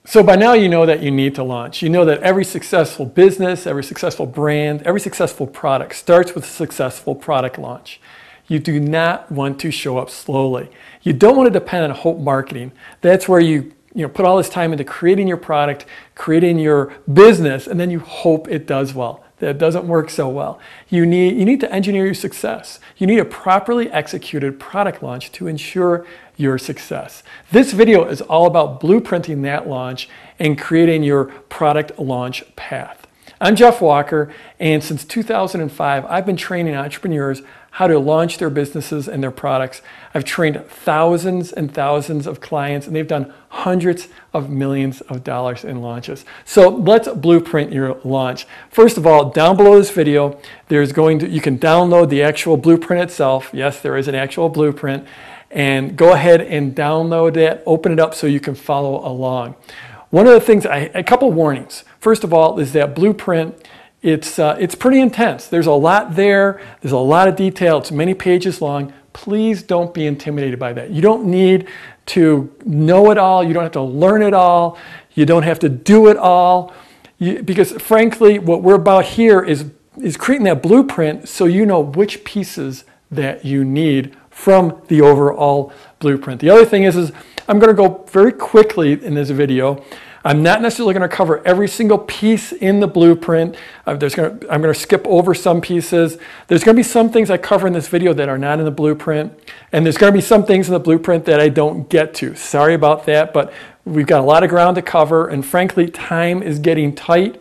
So by now you know that you need to launch. You know that every successful business, every successful brand, every successful product starts with a successful product launch. You do not want to show up slowly. You don't want to depend on hope marketing. That's where you put all this time into creating your product, creating your business, and then you hope it does well. That doesn't work so well. You need to engineer your success. You need a properly executed product launch to ensure your success. This video is all about blueprinting that launch and creating your product launch path. I'm Jeff Walker, and since 2005, I've been training entrepreneurs how to launch their businesses and their products. I've trained thousands and thousands of clients, and they've done hundreds of millions of dollars in launches. So let's blueprint your launch. First of all, down below this video, you can download the actual blueprint itself. Yes, there is an actual blueprint. And go ahead and download it, open it up so you can follow along. One of the things, a couple warnings. First of all, is that blueprint, it's pretty intense. There's a lot there. There's a lot of detail. It's many pages long. Please don't be intimidated by that. You don't need to know it all. You don't have to learn it all. You don't have to do it all. Because frankly, what we're about here is creating that blueprint so you know which pieces that you need from the overall blueprint. The other thing is I'm going to go very quickly in this video. I'm not necessarily going to cover every single piece in the blueprint. I'm going to skip over some pieces. There's going to be some things I cover in this video that are not in the blueprint, and there's going to be some things in the blueprint that I don't get to. Sorry about that, but we've got a lot of ground to cover, and frankly, time is getting tight.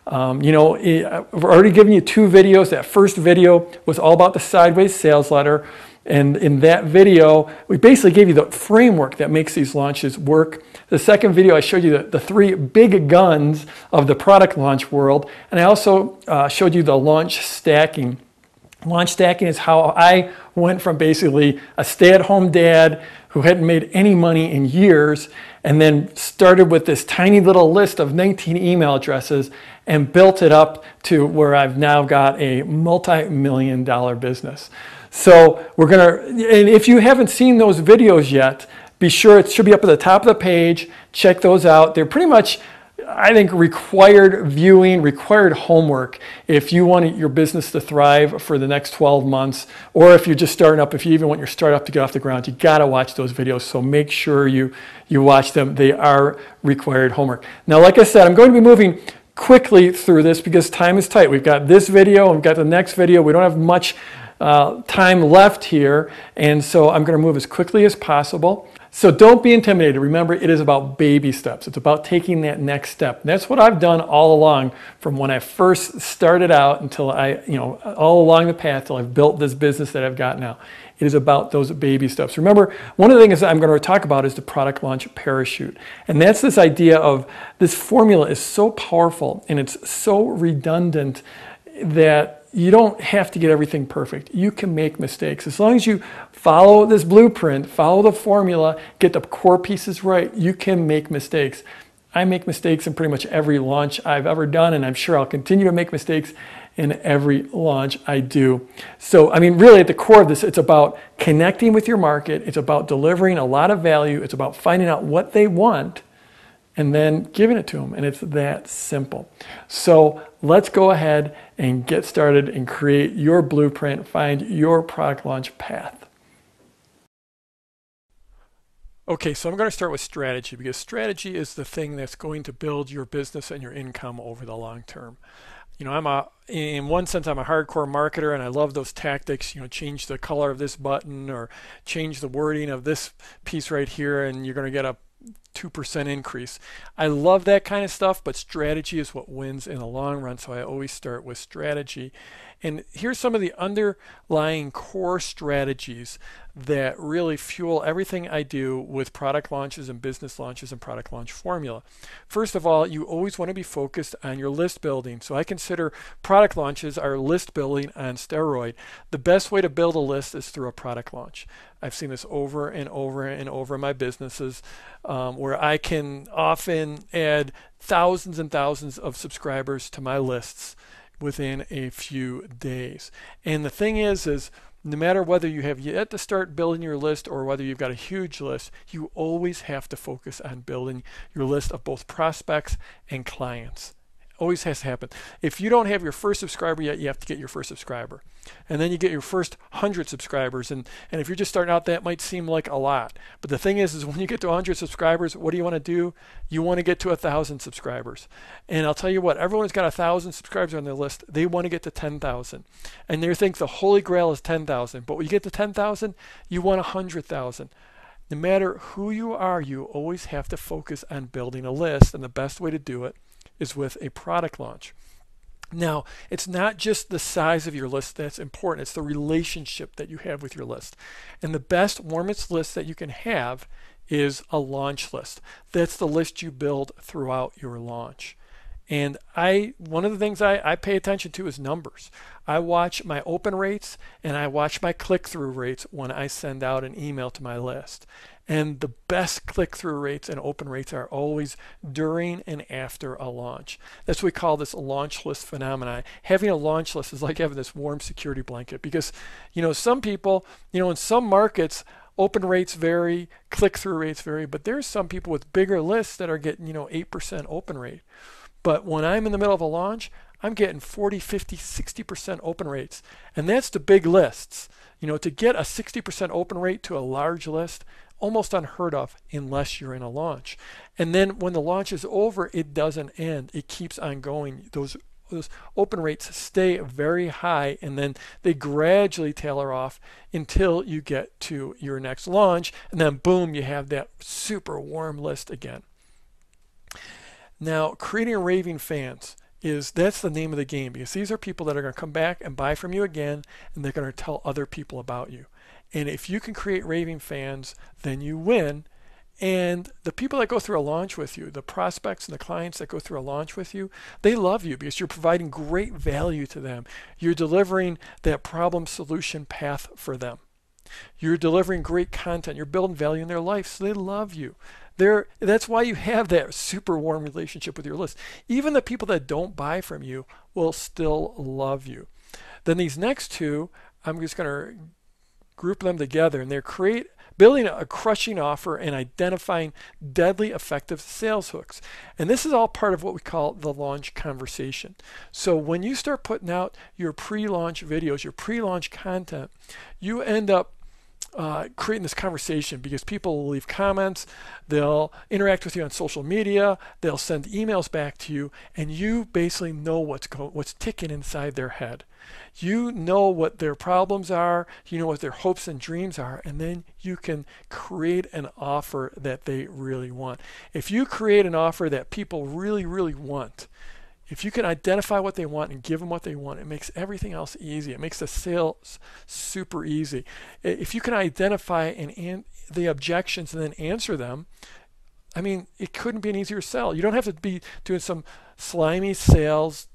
I've already given you 2 videos. That first video was all about the sideways sales letter. And in that video, we basically gave you the framework that makes these launches work. The second video, I showed you the 3 big guns of the product launch world. And I also showed you the launch stacking. Launch stacking is how I went from basically a stay-at-home dad who hadn't made any money in years, and then started with this tiny little list of 19 email addresses and built it up to where I've now got a multi-million-dollar business. So and if you haven't seen those videos yet, be sure it should be up at the top of the page. Check those out. They're pretty much, I think, required viewing, required homework if you want your business to thrive for the next 12 months, or if you're just starting up, if you even want your startup to get off the ground, you got to watch those videos. So make sure you watch them. They are required homework. Now, like I said, I'm going to be moving quickly through this because time is tight. We've got this video, and we've got the next video. We don't have much time left here, and so I'm going to move as quickly as possible. So don't be intimidated. Remember, it is about baby steps. It's about taking that next step. And that's what I've done all along, from when I first started out until all along the path till I've built this business that I've got now. It is about those baby steps. Remember, one of the things that I'm going to talk about is the product launch parachute. And that's this idea of this formula is so powerful and it's so redundant that you don't have to get everything perfect. You can make mistakes. As long as you follow this blueprint, follow the formula, get the core pieces right, you can make mistakes. I make mistakes in pretty much every launch I've ever done, and I'm sure I'll continue to make mistakes in every launch I do. So, really at the core of this, it's about connecting with your market. It's about delivering a lot of value. It's about finding out what they want and then giving it to them. And it's that simple. So let's go ahead and get started and create your blueprint, find your product launch path. Okay, so I'm going to start with strategy, because strategy is the thing that's going to build your business and your income over the long term. In one sense, I'm a hardcore marketer, and I love those tactics. Change the color of this button or change the wording of this piece right here, and you're going to get a 2% increase. I love that kind of stuff, but strategy is what wins in the long run, so I always start with strategy. And here's some of the underlying core strategies that really fuel everything I do with product launches and business launches and product launch formula. First of all, you always want to be focused on your list building. So I consider product launches are list building on steroid. The best way to build a list is through a product launch. I've seen this over and over and over in my businesses, where I can often add thousands and thousands of subscribers to my lists within a few days. And the thing is No matter whether you have yet to start building your list or whether you've got a huge list, you always have to focus on building your list of both prospects and clients. Always has to happen. If you don't have your first subscriber yet, you have to get your first subscriber. And then you get your first 100 subscribers. And if you're just starting out, that might seem like a lot. But the thing is when you get to 100 subscribers, what do you want to do? You want to get to 1,000 subscribers. And I'll tell you what, everyone's got 1,000 subscribers on their list. They want to get to 10,000. And they think the holy grail is 10,000. But when you get to 10,000, you want 100,000. No matter who you are, you always have to focus on building a list. And the best way to do it is with a product launch. Now, it's not just the size of your list that's important, it's the relationship that you have with your list. And the best, warmest list that you can have is a launch list. That's the list you build throughout your launch. And one of the things I pay attention to is numbers. I watch my open rates and I watch my click-through rates when I send out an email to my list. And the best click-through rates and open rates are always during and after a launch. That's what we call this launch list phenomenon. Having a launch list is like having this warm security blanket because, some people, in some markets, open rates vary, click-through rates vary, but there's some people with bigger lists that are getting, 8% open rate. But when I'm in the middle of a launch, I'm getting 40, 50, 60% open rates. And that's the big lists. To get a 60% open rate to a large list, almost unheard of unless you're in a launch. And then when the launch is over, it doesn't end. It keeps on going. Those open rates stay very high, and then they gradually tailor off until you get to your next launch. And then boom, you have that super warm list again. Now, creating raving fans that's the name of the game, because these are people that are going to come back and buy from you again, and they're going to tell other people about you. And if you can create raving fans, then you win. And the people that go through a launch with you, the prospects and the clients that go through a launch with you, they love you because you're providing great value to them. You're delivering that problem solution path for them. You're delivering great content. You're building value in their life, so they love you. That's why you have that super warm relationship with your list. Even the people that don't buy from you will still love you. Then these next two, I'm just going to group them together, and they're building a crushing offer and identifying deadly effective sales hooks. And this is all part of what we call the launch conversation. So when you start putting out your pre-launch videos, your pre-launch content, you end up creating this conversation because people will leave comments, they'll interact with you on social media, they'll send emails back to you, and you basically know what's ticking inside their head. You know what their problems are, you know what their hopes and dreams are, and then you can create an offer that they really want. If you create an offer that people really, really want, if you can identify what they want and give them what they want, it makes everything else easy. It makes the sales super easy. If you can identify the objections and then answer them, it couldn't be an easier sell. You don't have to be doing some slimy sales,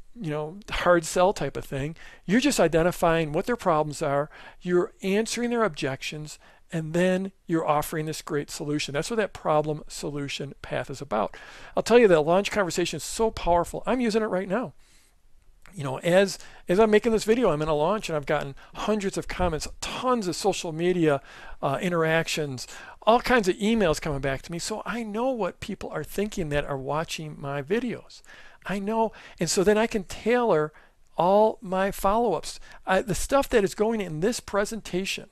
hard sell type of thing. You're just identifying what their problems are. You're answering their objections, and then you're offering this great solution. That's what that problem solution path is about. I'll tell you that launch conversation is so powerful. I'm using it right now. As I'm making this video, I'm in a launch and I've gotten hundreds of comments, tons of social media interactions, all kinds of emails coming back to me. So I know what people are thinking that are watching my videos. I know, and so then I can tailor all my follow-ups. The stuff that is going in this presentation,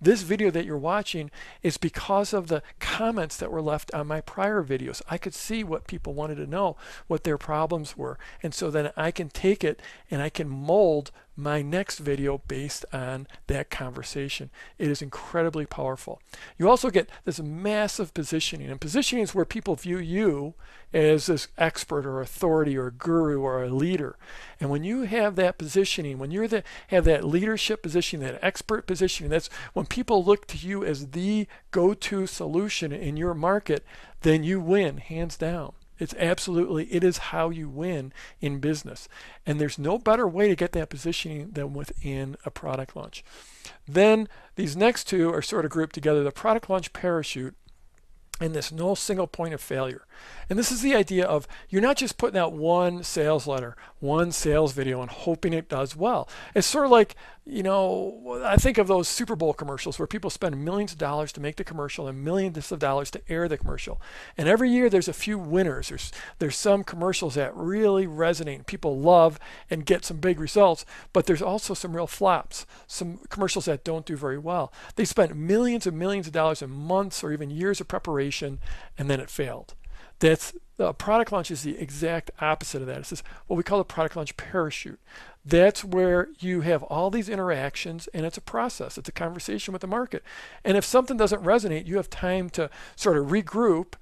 this video that you're watching, is because of the comments that were left on my prior videos. I could see what people wanted to know, what their problems were. And so then I can take it and I can mold my next video based on that conversation. It is incredibly powerful. You also get this massive positioning, and positioning is where people view you as this expert or authority or guru or a leader. And when you have that positioning, when you have that leadership positioning, that expert positioning, that's when people look to you as the go-to solution in your market, then you win hands down. It is how you win in business. And there's no better way to get that positioning than within a product launch. Then these next two are sort of grouped together, the product launch parachute and this no single point of failure. And this is the idea of you're not just putting out one sales letter, one sales video and hoping it does well. It's sort of like, you know, I think of those Super Bowl commercials where people spend millions of dollars to make the commercial and millions of dollars to air the commercial. And every year there's a few winners. There's some commercials that really resonate, people love and get some big results, but there's also some real flops, some commercials that don't do very well. They spent millions and millions of dollars in months or even years of preparation, and then it failed. That's the product launch is the exact opposite of that. It's what we call a product launch parachute. That's where you have all these interactions, and it's a process. It's a conversation with the market. And if something doesn't resonate, you have time to sort of regroup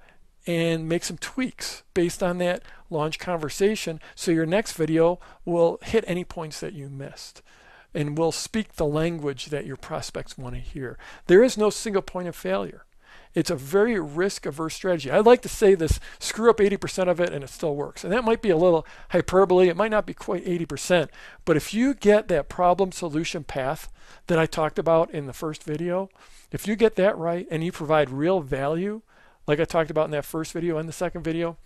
and make some tweaks based on that launch conversation, so your next video will hit any points that you missed and will speak the language that your prospects want to hear. There is no single point of failure. It's a very risk-averse strategy. I'd like to say this, screw up 80% of it and it still works. And that might be a little hyperbole. It might not be quite 80%. But if you get that problem-solution path that I talked about in the first video, if you get that right and you provide real value, like I talked about in that first video and the second video,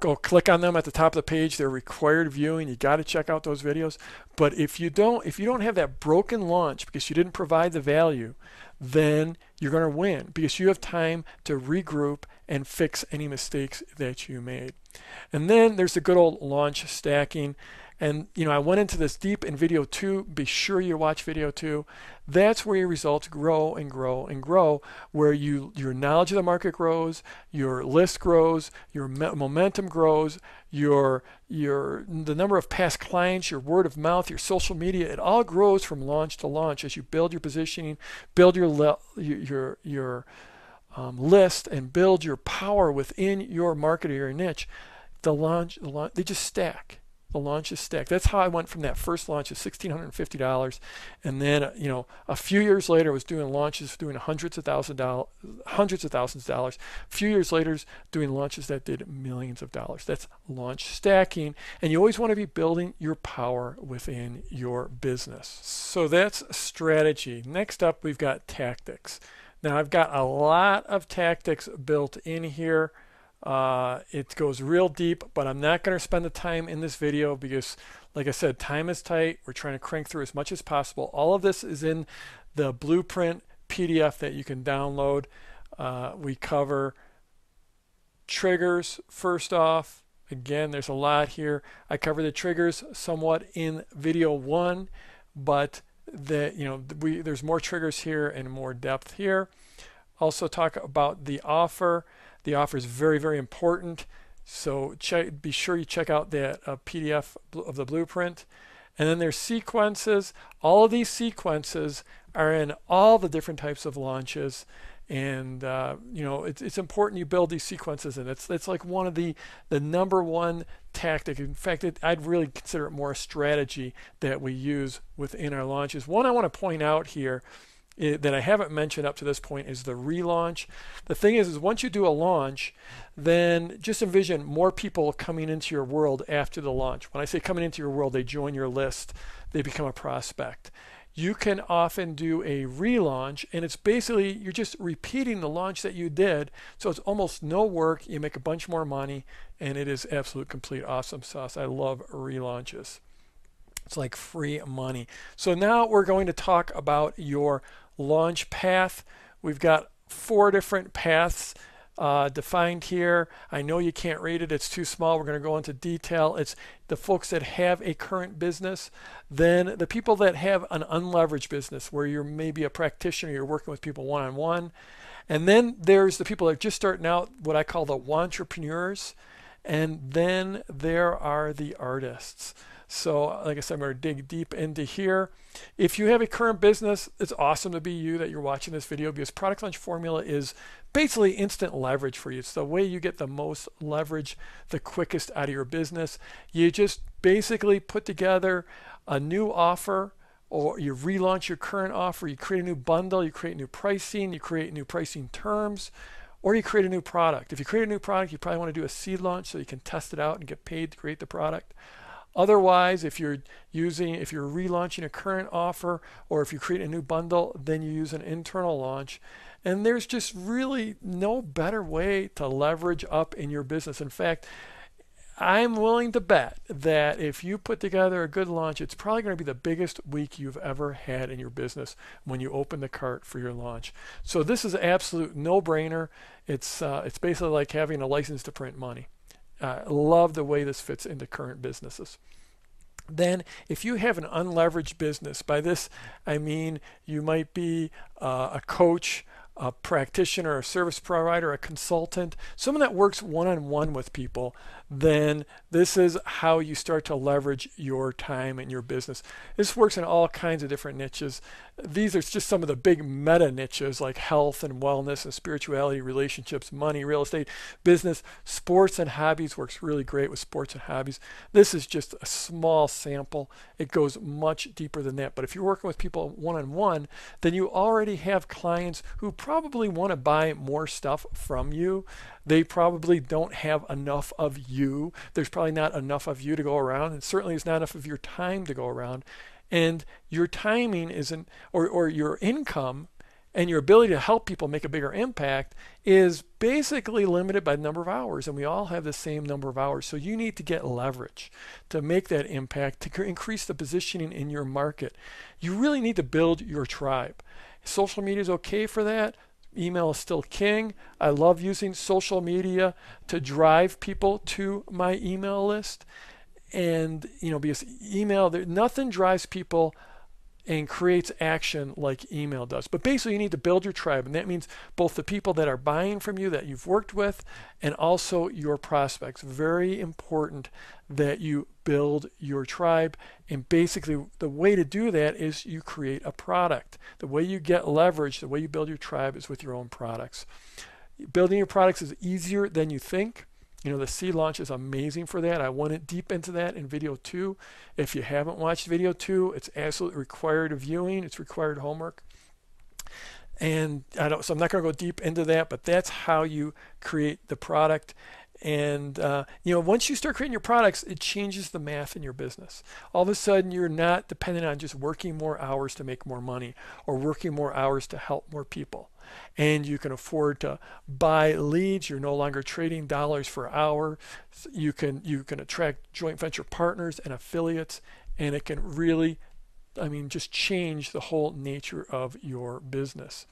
go click on them at the top of the page. They're required viewing. You got to check out those videos. But if you don't have that broken launch because you didn't provide the value, then you're going to win because you have time to regroup and fix any mistakes that you made. And then there's the good old launch stacking. And you know, I went into this deep in video 2. Be sure you watch video 2. That's where your results grow and grow and grow, where your knowledge of the market grows, your list grows, your momentum grows, the number of past clients, your word of mouth, your social media, it all grows from launch to launch as you build your positioning, build your list, and build your power within your market or your niche. The launch, they just stack. The launches stack. That's how I went from that first launch of $1,650, and then a few years later I was doing launches doing hundreds of thousands of dollars. A few years later doing launches that did millions of dollars. That's launch stacking, and you always want to be building your power within your business. So that's strategy. Next up, we've got tactics. Now I've got a lot of tactics built in here. It goes real deep, but I'm not going to spend the time in this video because, like I said, time is tight. We're trying to crank through as much as possible. All of this is in the blueprint PDF that you can download. We cover triggers first off. Again, there's a lot here. I cover the triggers somewhat in video 1, but there's more triggers here and more depth here. Also talk about the offer. The offer is very, very important. So be sure you check out that PDF of the blueprint. And then there's sequences. All of these sequences are in all the different types of launches. And it's important you build these sequences, and it's like one of the number one tactic. In fact, I'd really consider it more a strategy that we use within our launches. One I want to point out here that I haven't mentioned up to this point is the relaunch. The thing is once you do a launch, then just envision more people coming into your world after the launch. When I say coming into your world, they join your list, they become a prospect. You can often do a relaunch, and it's basically you're just repeating the launch that you did, so it's almost no work. You make a bunch more money, and it is absolute complete awesome sauce. I love relaunches. It's like free money. So now we're going to talk about your launch path. We've got 4 different paths defined here. I know you can't read it, it's too small. We're going to go into detail. It's the folks that have a current business, then the people that have an unleveraged business where you're maybe a practitioner, you're working with people one-on-one, and then there's the people that are just starting out, what I call the wantrepreneurs, and then there are the artists. So like I said, I'm going to dig deep into here. If you have a current business, it's awesome to be you that you're watching this video, because Product Launch Formula is basically instant leverage for you. It's the way you get the most leverage the quickest out of your business. You just basically put together a new offer, or you relaunch your current offer, you create a new bundle, you create new pricing, you create new pricing terms, or you create a new product. If you create a new product, you probably want to do a seed launch so you can test it out and get paid to create the product. Otherwise, if you're relaunching a current offer, or if you create a new bundle, then you use an internal launch. And there's just really no better way to leverage up in your business. In fact, I'm willing to bet that if you put together a good launch, it's probably going to be the biggest week you've ever had in your business when you open the cart for your launch. So this is an absolute no-brainer. It's basically like having a license to print money. Love the way this fits into current businesses. Then, if you have an unleveraged business, by this I mean you might be a coach, a practitioner, a service provider, a consultant, someone that works one-on-one with people, then this is how you start to leverage your time in your business. This works in all kinds of different niches. These are just some of the big meta niches like health and wellness and spirituality, relationships, money, real estate, business, sports and hobbies works really great with sports and hobbies. This is just a small sample. It goes much deeper than that. But if you're working with people one-on-one, then you already have clients who probably want to buy more stuff from you. They probably don't have enough of you. There's probably not enough of you to go around, and certainly there's not enough of your time to go around. And your timing isn't, or your income and your ability to help people make a bigger impact is basically limited by the number of hours, and we all have the same number of hours. So you need to get leverage to make that impact, to increase the positioning in your market. You really need to build your tribe. Social media is okay for that. Email is still king. I love using social media to drive people to my email list. And because email, nothing drives people and creates action like email does. But basically you need to build your tribe, and that means both the people that are buying from you that you've worked with and also your prospects. Very important that you build your tribe, and basically the way to do that is you create a product. The way you get leverage, the way you build your tribe is with your own products. Building your products is easier than you think. The seed launch is amazing for that. I went deep into that in video 2. If you haven't watched video 2, it's absolutely required viewing. It's required homework. And so I'm not going to go deep into that, but that's how you create the product. And once you start creating your products, it changes the math in your business. All of a sudden, you're not dependent on just working more hours to make more money or working more hours to help more people. And you can afford to buy leads. You're no longer trading dollars for hour. You can attract joint venture partners and affiliates, and it can really, just change the whole nature of your business.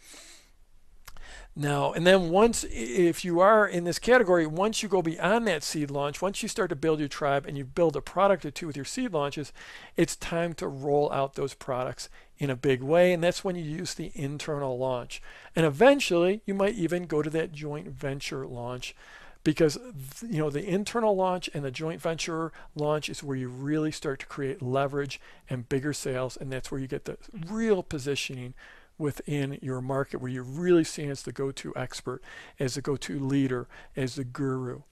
Now, and then if you are in this category, once you go beyond that seed launch, once you start to build your tribe and you build a product or two with your seed launches, it's time to roll out those products in a big way. And that's when you use the internal launch. And eventually, you might even go to that joint venture launch, because the internal launch and the joint venture launch is where you really start to create leverage and bigger sales. And that's where you get the real positioning within your market, where you're really seen as the go-to expert, as the go-to leader, as the guru.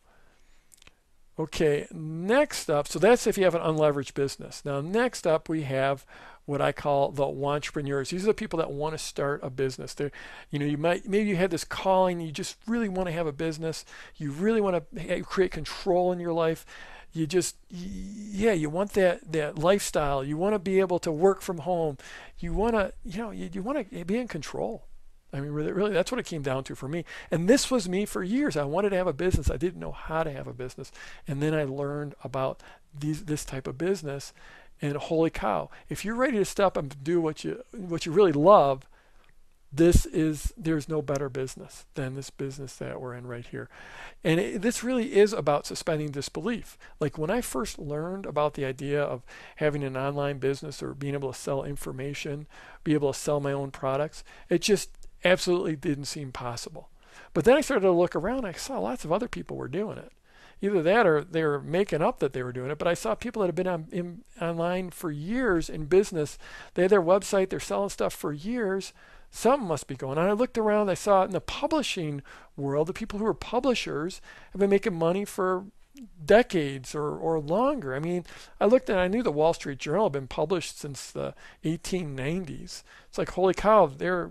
Okay, next up, so that's if you have an unleveraged business. Now, next up, we have what I call the entrepreneurs. These are the people that want to start a business. Maybe you had this calling, you just really want to have a business, you really want to create control in your life. You want that lifestyle. You want to be able to work from home. You want to be in control. Really, that's what it came down to for me. And this was me for years. I wanted to have a business. I didn't know how to have a business. And then I learned about this type of business. And holy cow, if you're ready to step up and do what you really love, there's no better business than this business that we're in right here. And this really is about suspending disbelief. Like when I first learned about the idea of having an online business or being able to sell information, be able to sell my own products, it just absolutely didn't seem possible. But then I started to look around, I saw lots of other people were doing it. Either that or they were making up that they were doing it. But I saw people that had been online for years in business. They had their website, they're selling stuff for years. Something must be going on. I looked around, I saw in the publishing world, the people who are publishers have been making money for decades or longer. I looked and I knew the Wall Street Journal had been published since the 1890s. It's like, holy cow, they're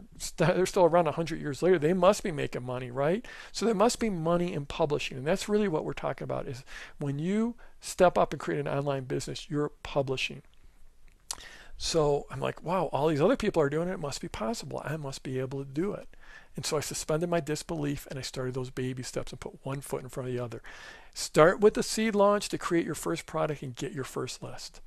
still around 100 years later. They must be making money, right? So there must be money in publishing. And that's really what we're talking about, is when you step up and create an online business, you're publishing. So I'm like, wow, all these other people are doing it. It must be possible. I must be able to do it. And so I suspended my disbelief and I started those baby steps and put one foot in front of the other. Start with the seed launch to create your first product and get your first list.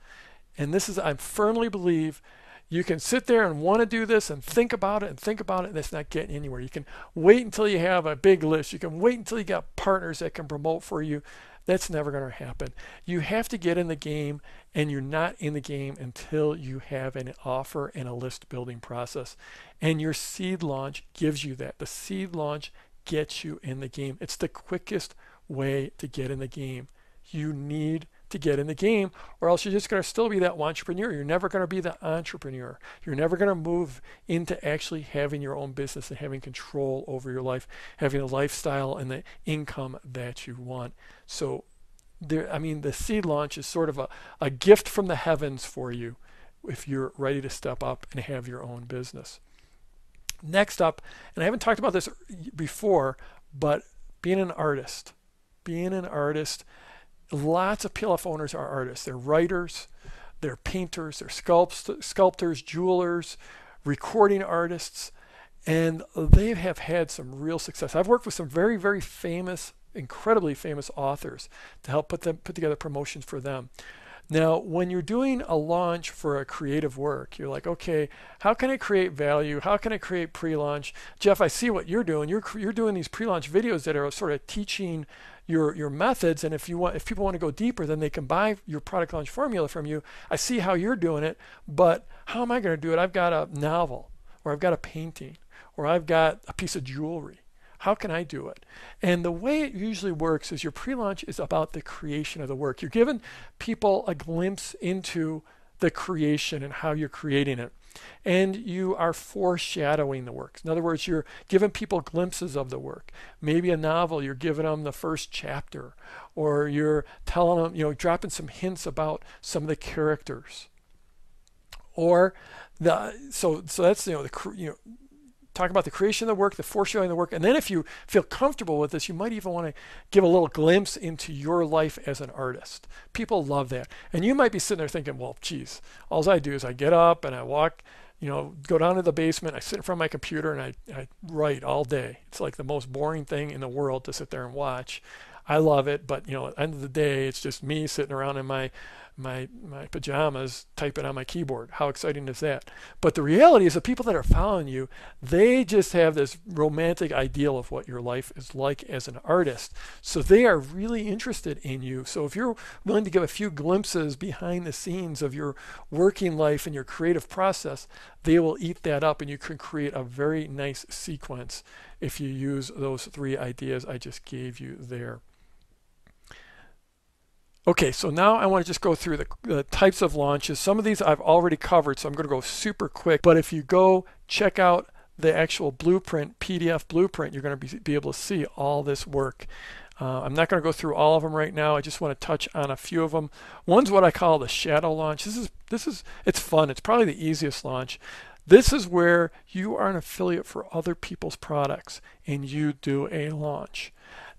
And this is, I firmly believe, you can sit there and want to do this and think about it, and it's not getting anywhere. You can wait until you have a big list. You can wait until you got partners that can promote for you. That's never going to happen. You have to get in the game, and you're not in the game until you have an offer and a list building process. And your seed launch gives you that. The seed launch gets you in the game. It's the quickest way to get in the game. You need to get in the game, or else you're just going to still be that entrepreneur. You're never going to be the entrepreneur. You're never going to move into actually having your own business and having control over your life, having a lifestyle and the income that you want. So the seed launch is sort of a gift from the heavens for you if you're ready to step up and have your own business. Next up, and I haven't talked about this before, but being an artist. Lots of PLF owners are artists. They're writers, they're painters, they're sculptors, jewelers, recording artists, and they have had some real success. I've worked with some very, very famous, incredibly famous authors to help put together promotions for them. Now, when you're doing a launch for a creative work, you're like, okay, how can I create value? How can I create pre-launch? Jeff, I see what you're doing. You're doing these pre-launch videos that are sort of teaching your methods, and if people want to go deeper, then they can buy your product launch formula from you. I see how you're doing it, but how am I going to do it? I've got a novel, or I've got a painting, or I've got a piece of jewelry. How can I do it? And the way it usually works is your pre-launch is about the creation of the work. You're giving people a glimpse into the creation and how you're creating it. And you are foreshadowing the work. In other words, you're giving people glimpses of the work. Maybe a novel, you're giving them the first chapter, or you're telling them, dropping some hints about some of the characters. Or so that's talk about the creation of the work, the foreshadowing of the work, and then if you feel comfortable with this, you might even want to give a little glimpse into your life as an artist. People love that. And you might be sitting there thinking, well, geez, all I do is I get up and I walk, go down to the basement, I sit in front of my computer and I write all day. It's like the most boring thing in the world to sit there and watch. I love it, but at the end of the day, it's just me sitting around in my pajamas typing on my keyboard. How exciting is that? But the reality is the people that are following you, they just have this romantic ideal of what your life is like as an artist. So they are really interested in you. So if you're willing to give a few glimpses behind the scenes of your working life and your creative process, they will eat that up, and you can create a very nice sequence if you use those 3 ideas I just gave you there. Okay, so now I want to just go through the types of launches. Some of these I've already covered, so I'm going to go super quick. But if you go check out the actual blueprint, PDF blueprint, you're going to be able to see all this work. I'm not going to go through all of them right now. I just want to touch on a few of them. One's what I call the shadow launch. It's fun. It's probably the easiest launch. This is where you are an affiliate for other people's products and you do a launch.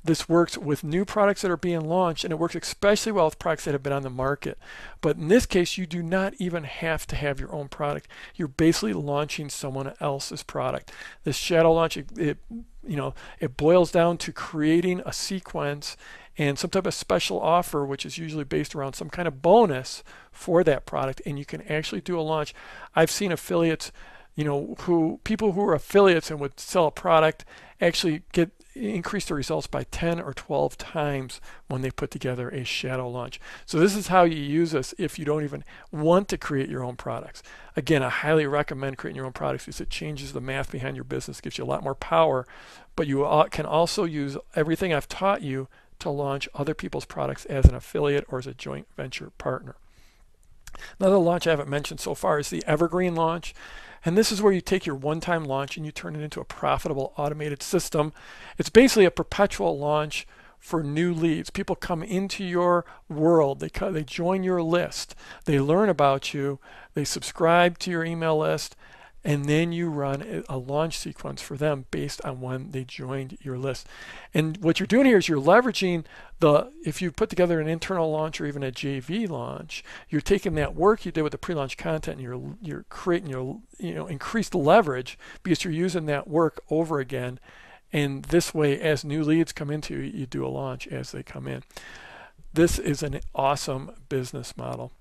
This works with new products that are being launched, and it works especially well with products that have been on the market. But in this case, you do not even have to have your own product. You're basically launching someone else's product. This shadow launch, it boils down to creating a sequence and some type of special offer, which is usually based around some kind of bonus for that product, and you can actually do a launch. I've seen affiliates, people who are affiliates and would sell a product actually increase their results by 10 or 12 times when they put together a shadow launch. So this is how you use this if you don't even want to create your own products. Again, I highly recommend creating your own products because it changes the math behind your business, gives you a lot more power, but you can also use everything I've taught you to launch other people's products as an affiliate or as a joint venture partner. Another launch I haven't mentioned so far is the evergreen launch. And this is where you take your one-time launch and you turn it into a profitable automated system. It's basically a perpetual launch for new leads. People come into your world. They join your list. They learn about you. They subscribe to your email list. and then you run a launch sequence for them based on when they joined your list. And what you're doing here is you're leveraging if you put together an internal launch or even a JV launch, you're taking that work you did with the pre-launch content and you're creating your increased leverage because you're using that work over again. And this way, as new leads come into you, you do a launch as they come in. This is an awesome business model.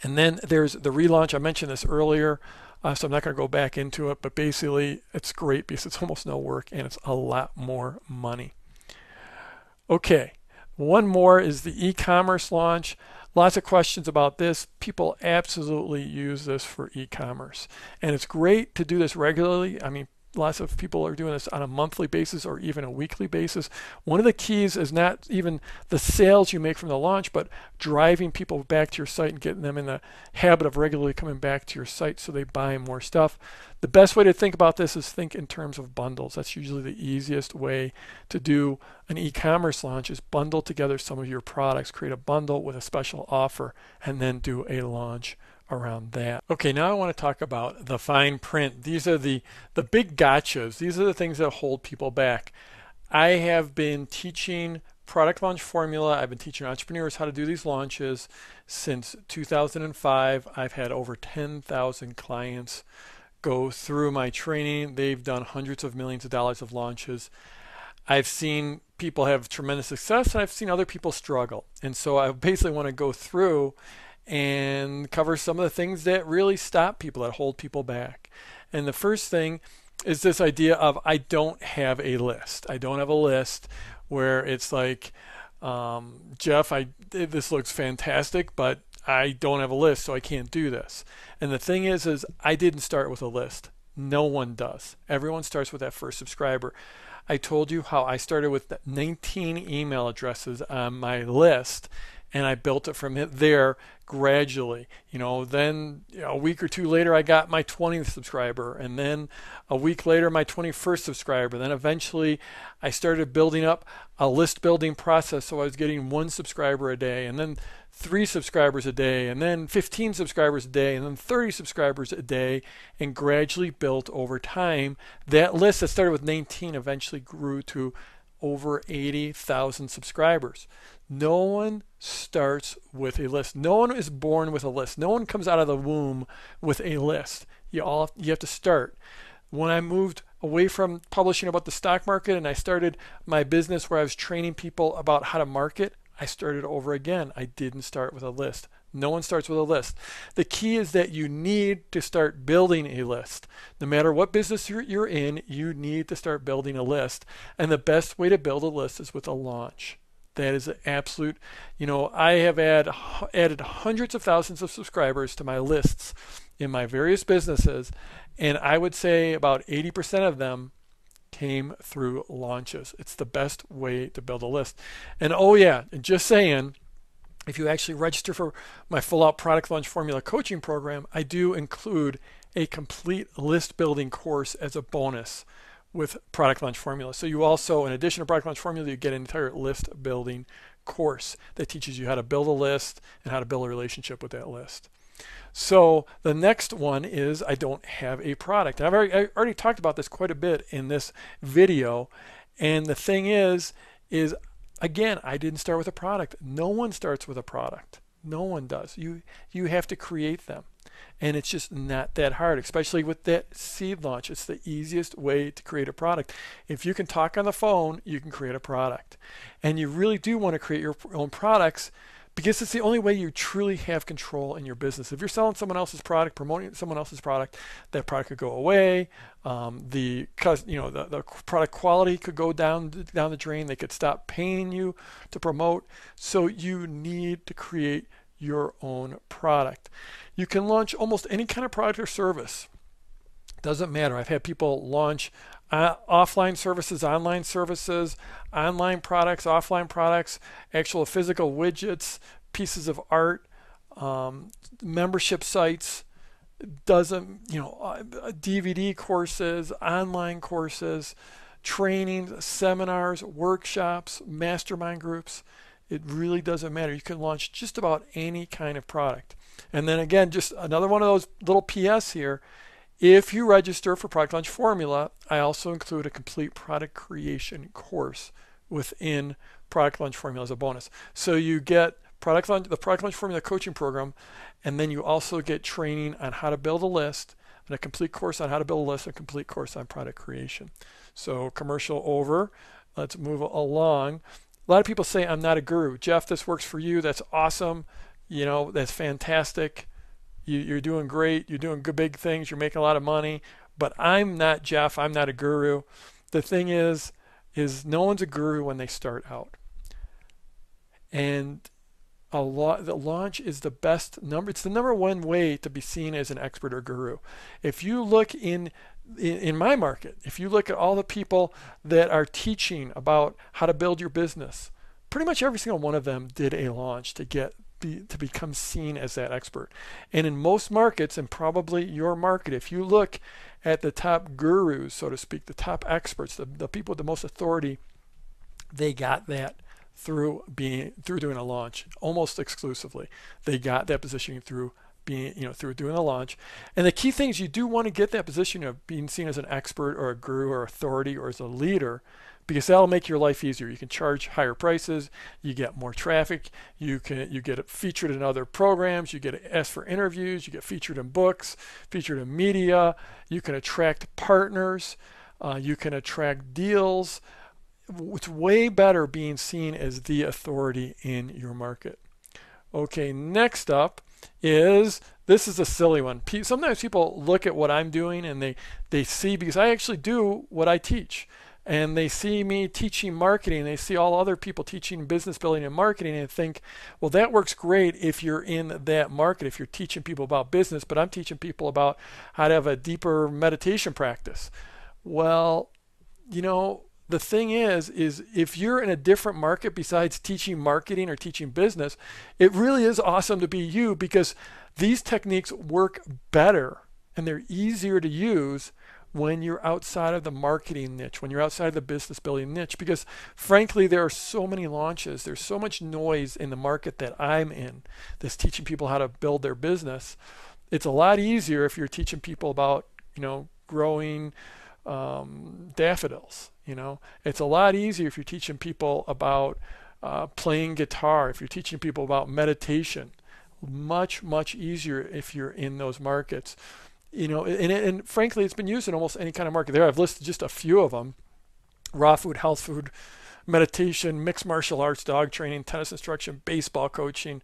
And then there's the relaunch. I mentioned this earlier, so I'm not going to go back into it, but basically it's great because it's almost no work and it's a lot more money. Okay, one more is the e-commerce launch. Lots of questions about this. People absolutely use this for e-commerce, and it's great to do this regularly. I mean, lots of people are doing this on a monthly basis or even a weekly basis. One of the keys is not even the sales you make from the launch, but driving people back to your site and getting them in the habit of regularly coming back to your site so they buy more stuff. The best way to think about this is think in terms of bundles. That's usually the easiest way to do an e-commerce launch, is bundle together some of your products, create a bundle with a special offer, and then do a launch around that. Okay, now I want to talk about the fine print. These are the big gotchas. These are the things that hold people back. I have been teaching product launch formula. I've been teaching entrepreneurs how to do these launches since 2005. I've had over 10,000 clients go through my training. They've done hundreds of millions of dollars of launches. I've seen people have tremendous success, and I've seen other people struggle. And so I basically want to go through and cover some of the things that really stop people, that hold people back. And the first thing is this idea of I don't have a list. I don't have a list where it's like, Jeff, this looks fantastic, but I don't have a list, so I can't do this. And the thing is I didn't start with a list. No one does. Everyone starts with that first subscriber. I told you how I started with 19 email addresses on my list, and I built it from there gradually. Then a week or two later I got my 20th subscriber, and then a week later my 21st subscriber. Then eventually I started building up a list building process, so I was getting 1 subscriber a day, and then 3 subscribers a day, and then 15 subscribers a day, and then 30 subscribers a day, and gradually built over time. That list that started with 19 eventually grew to over 80,000 subscribers. No one starts with a list. No one is born with a list. No one comes out of the womb with a list. You have to start. When I moved away from publishing about the stock market and I started my business where I was training people about how to market, I started over again. I didn't start with a list. No one starts with a list. The key is that you need to start building a list. No matter what business you're in, you need to start building a list. And the best way to build a list is with a launch. That is an absolute, I have added hundreds of thousands of subscribers to my lists in my various businesses, and I would say about 80% of them came through launches. It's the best way to build a list. And oh yeah, and just saying, if you actually register for my full-out product launch formula coaching program, I do include a complete list building course as a bonus with product launch formula. So you also, in addition to product launch formula, you get an entire list building course that teaches you how to build a list and how to build a relationship with that list. So the next one is I don't have a product. And I already talked about this quite a bit in this video. And the thing is again, I didn't start with a product. No one starts with a product. No one does. You have to create them. And it's just not that hard, especially with that seed launch. It's the easiest way to create a product. If you can talk on the phone, you can create a product. And you really do want to create your own products because it's the only way you truly have control in your business. If you're selling someone else's product, promoting someone else's product, that product could go away. The product quality could go down the drain. They could stop paying you to promote. So you need to create your own product. You can launch almost any kind of product or service. Doesn't matter. I've had people launch offline services, online products, offline products, actual physical widgets, pieces of art, membership sites, DVD courses, online courses, trainings, seminars, workshops, mastermind groups. It really doesn't matter. You can launch just about any kind of product. And then again, just another one of those little PS here. If you register for Product Launch Formula, I also include a complete product creation course within Product Launch Formula as a bonus. So you get the Product Launch Formula coaching program, and then you also get training on how to build a list, and a complete course on how to build a list, and a complete course on product creation. So commercial over. Let's move along. A lot of people say I'm not a guru. Jeff, this works for you. That's awesome. That's fantastic. You're doing great. You're doing good big things. You're making a lot of money. But I'm not Jeff. I'm not a guru. The thing is no one's a guru when they start out. And the launch is the best number. It's the number one way to be seen as an expert or guru. If you look in my market, if you look at all the people that are teaching about how to build your business, pretty much every single one of them did a launch to become seen as that expert. And in most markets, and probably your market, if you look at the top gurus, so to speak, the top experts, the people with the most authority, they got that through doing a launch almost exclusively. They got that positioning through doing a launch. And the key things, you do want to get that position of being seen as an expert or a guru or authority or as a leader, because that'll make your life easier. You can charge higher prices, you get more traffic, you get featured in other programs, you get asked for interviews, you get featured in books, featured in media, you can attract partners, you can attract deals. It's way better being seen as the authority in your market. Okay, next up this is a silly one. Sometimes people look at what I'm doing and they see, because I actually do what I teach, and they see me teaching marketing, they see all other people teaching business building and marketing, and think, well, that works great if you're in that market, if you're teaching people about business, but I'm teaching people about how to have a deeper meditation practice. Well, the thing is if you're in a different market besides teaching marketing or teaching business, it really is awesome to be you, because these techniques work better and they're easier to use when you're outside of the marketing niche, when you're outside of the business building niche, because frankly, there are so many launches, there's so much noise in the market that I'm in that's teaching people how to build their business. It's a lot easier if you're teaching people about, growing daffodils. It's a lot easier if you're teaching people about playing guitar, if you're teaching people about meditation. Much, much easier if you're in those markets. And frankly, it's been used in almost any kind of market. There, I've listed just a few of them: raw food, health food, meditation, mixed martial arts, dog training, tennis instruction, baseball coaching,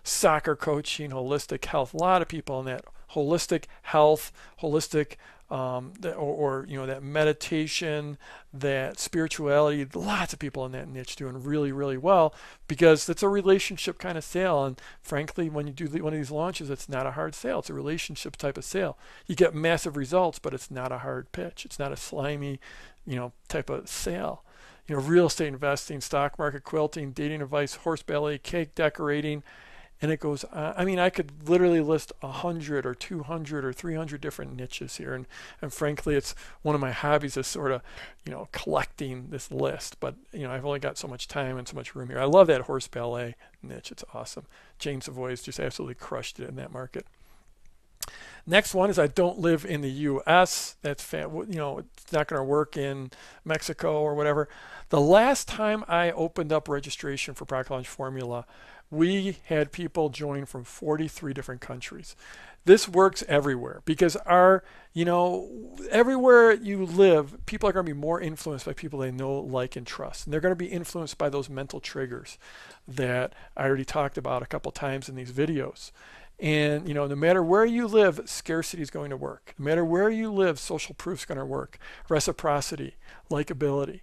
soccer coaching, holistic health. A lot of people in that holistic health, holistic that meditation, that spirituality. Lots of people in that niche doing really, really well, because it's a relationship kind of sale. And frankly, when you do one of these launches, it's not a hard sale. It's a relationship type of sale. You get massive results, but it's not a hard pitch. It's not a slimy, type of sale. Real estate investing, stock market, quilting, dating advice, horse ballet, cake decorating. And it goes, I could literally list 100 or 200 or 300 different niches here. And frankly, it's one of my hobbies is sort of, collecting this list. But, I've only got so much time and so much room here. I love that horse ballet niche. It's awesome. Jane Savoy's just absolutely crushed it in that market. Next one is I don't live in the U.S. That's it's not going to work in Mexico or whatever. The last time I opened up registration for Product Launch Formula, we had people join from 43 different countries. This works everywhere, because everywhere you live, people are going to be more influenced by people they know, like, and trust. And they're going to be influenced by those mental triggers that I already talked about a couple times in these videos. And no matter where you live, scarcity is going to work. No matter where you live, social proof is going to work. Reciprocity, likability.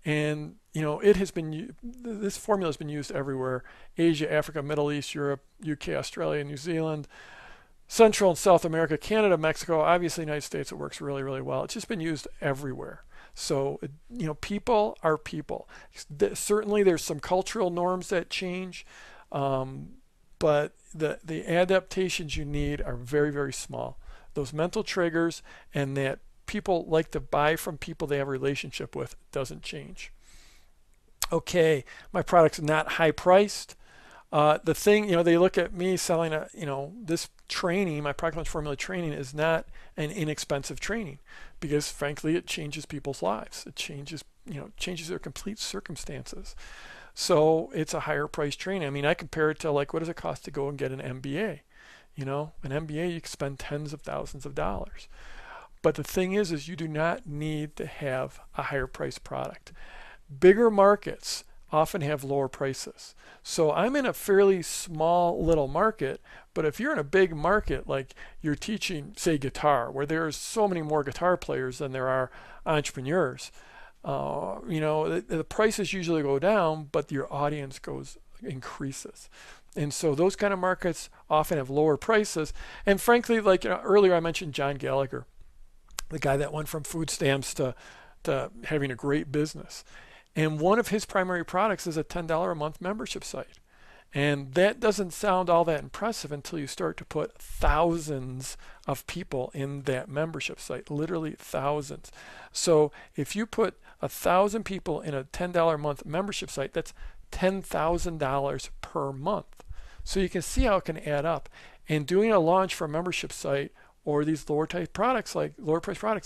And this formula has been used everywhere: Asia, Africa, Middle East, Europe, UK, Australia, New Zealand, Central and South America, Canada, Mexico, obviously United States. It works really, really well. It's just been used everywhere. So people are people. Certainly there's some cultural norms that change, but the adaptations you need are very, very small. Those mental triggers and that people like to buy from people they have a relationship with doesn't change. Okay, my product's not high priced. The thing, they look at me selling this training, my product launch formula training is not an inexpensive training because frankly, it changes people's lives. It changes their complete circumstances. So it's a higher price training. I mean, I compare it to like, what does it cost to go and get an MBA? An MBA, you can spend tens of thousands of dollars. But the thing is you do not need to have a higher price product. Bigger markets often have lower prices. So I'm in a fairly small little market, but if you're in a big market, like you're teaching, say, guitar, where there's so many more guitar players than there are entrepreneurs, the prices usually go down, but your audience increases. And so those kind of markets often have lower prices. And frankly, like earlier I mentioned John Gallagher, the guy that went from food stamps to having a great business. And one of his primary products is a $10 a month membership site. And that doesn't sound all that impressive until you start to put thousands of people in that membership site, literally thousands. So if you put 1,000 people in a $10 a month membership site, that's $10,000 per month. So you can see how it can add up. And doing a launch for a membership site or these lower price products,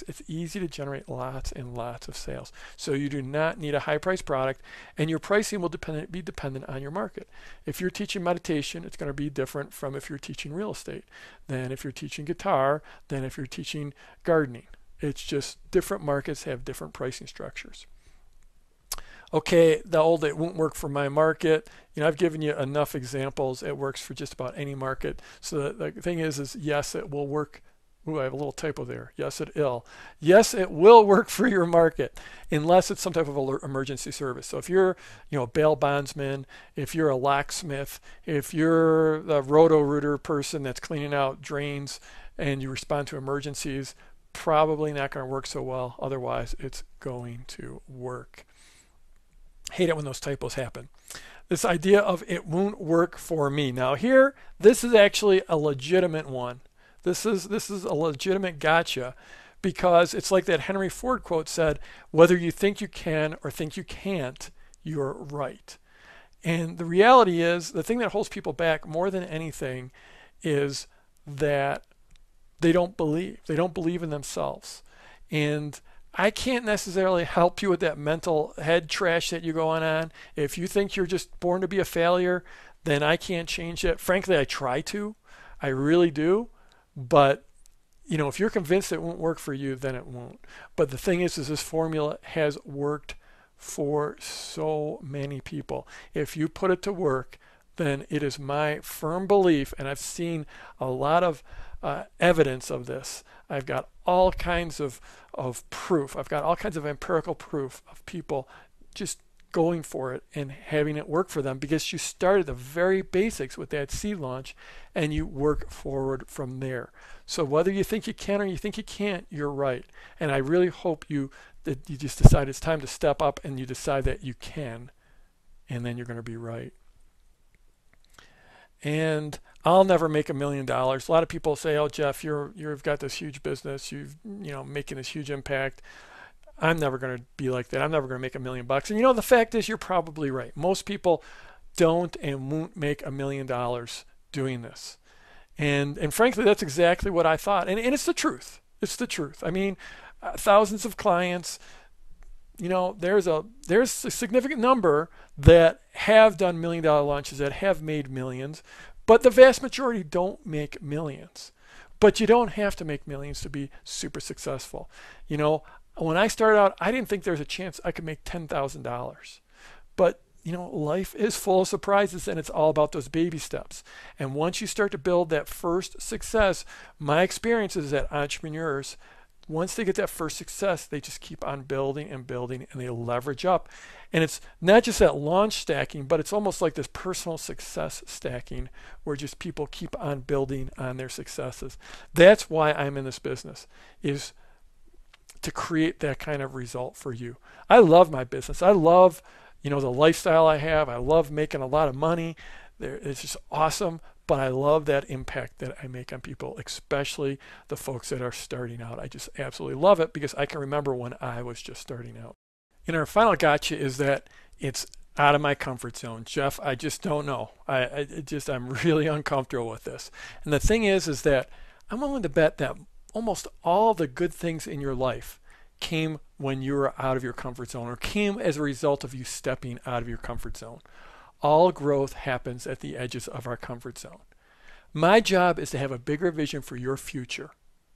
it's easy to generate lots and lots of sales. So you do not need a high price product, and your pricing will be dependent on your market. If you're teaching meditation, it's going to be different from if you're teaching real estate, than if you're teaching guitar, than if you're teaching gardening. It's just different markets have different pricing structures. Okay, it won't work for my market. I've given you enough examples. It works for just about any market. So the thing is yes, it will work. Ooh, I have a little typo there. Yes, it will. Yes, it will work for your market, unless it's some type of emergency service. So if you're, a bail bondsman, if you're a locksmith, if you're the roto-rooter person that's cleaning out drains, and you respond to emergencies, probably not going to work so well. Otherwise, it's going to work. Hate it when those typos happen. This idea of it won't work for me. Now here, this is actually a legitimate one. This is a legitimate gotcha, because it's like that Henry Ford quote said, whether you think you can or think you can't, you're right. And the reality is, the thing that holds people back more than anything is that they don't believe. They don't believe in themselves. And I can't necessarily help you with that mental head trash that you're going on. If you think you're just born to be a failure, then I can't change it. Frankly, I try to. I really do. But, if you're convinced it won't work for you, then it won't. But the thing is this formula has worked for so many people. If you put it to work, then it is my firm belief, and I've seen a lot of evidence of this. I've got all kinds of proof. I've got all kinds of empirical proof of people just going for it and having it work for them, because you started the very basics with that seed launch and you work forward from there. So whether you think you can or you think you can't, you're right. And I really hope that you just decide it's time to step up, and you decide that you can, and then you're going to be right. And I'll never make $1 million. A lot of people say, "Oh, Jeff, you've got this huge business. You've making this huge impact." I'm never going to be like that. I'm never going to make $1 million. And the fact is, you're probably right. Most people don't and won't make $1 million doing this. And frankly, that's exactly what I thought. And it's the truth. It's the truth. I mean, thousands of clients. There's a significant number that have done $1 million launches, that have made millions, but the vast majority don't make millions. But you don't have to make millions to be super successful. When I started out, I didn't think there was a chance I could make $10,000. But life is full of surprises, and it's all about those baby steps. And once you start to build that first success, my experience is that entrepreneurs, once they get that first success, they just keep on building and building, and they leverage up. And it's not just that launch stacking, but it's almost like this personal success stacking, where just people keep on building on their successes. That's why I'm in this business, is to create that kind of result for you. I love my business. I love, the lifestyle I have. I love making a lot of money. It's just awesome. But I love that impact that I make on people, especially the folks that are starting out. I just absolutely love it, because I can remember when I was just starting out. And our final gotcha is that it's out of my comfort zone. Jeff, I just don't know. I'm really uncomfortable with this. And the thing is that I'm willing to bet that almost all the good things in your life came when you were out of your comfort zone, or came as a result of you stepping out of your comfort zone. All growth happens at the edges of our comfort zone. My job is to have a bigger vision for your future.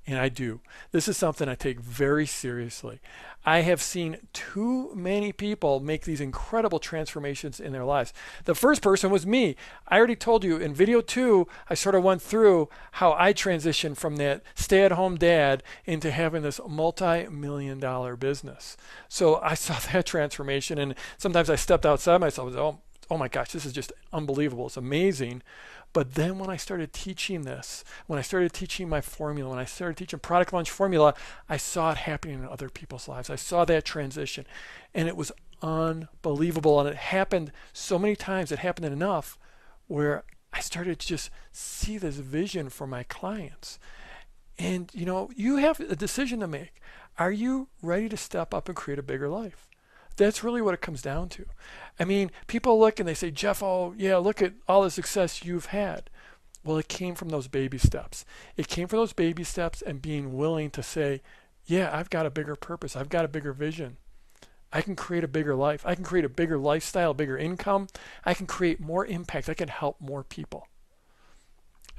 And I do. This is something I take very seriously. I have seen too many people make these incredible transformations in their lives. The first person was me. I already told you in video 2, I sort of went through how I transitioned from that stay-at-home dad into having this multi-million-dollar business. So I saw that transformation, and sometimes I stepped outside myself and said, oh my gosh, this is just unbelievable. It's amazing. But then when I started teaching this, when I started teaching my formula, when I started teaching product launch formula, I saw it happening in other people's lives. I saw that transition, and it was unbelievable. And it happened so many times, it happened enough where I started to just see this vision for my clients. And you have a decision to make. Are you ready to step up and create a bigger life? That's really what it comes down to. I mean, people look and they say, Jeff, oh yeah, look at all the success you've had. Well, it came from those baby steps. It came from those baby steps and being willing to say, yeah, I've got a bigger purpose. I've got a bigger vision. I can create a bigger life. I can create a bigger lifestyle, bigger income. I can create more impact. I can help more people.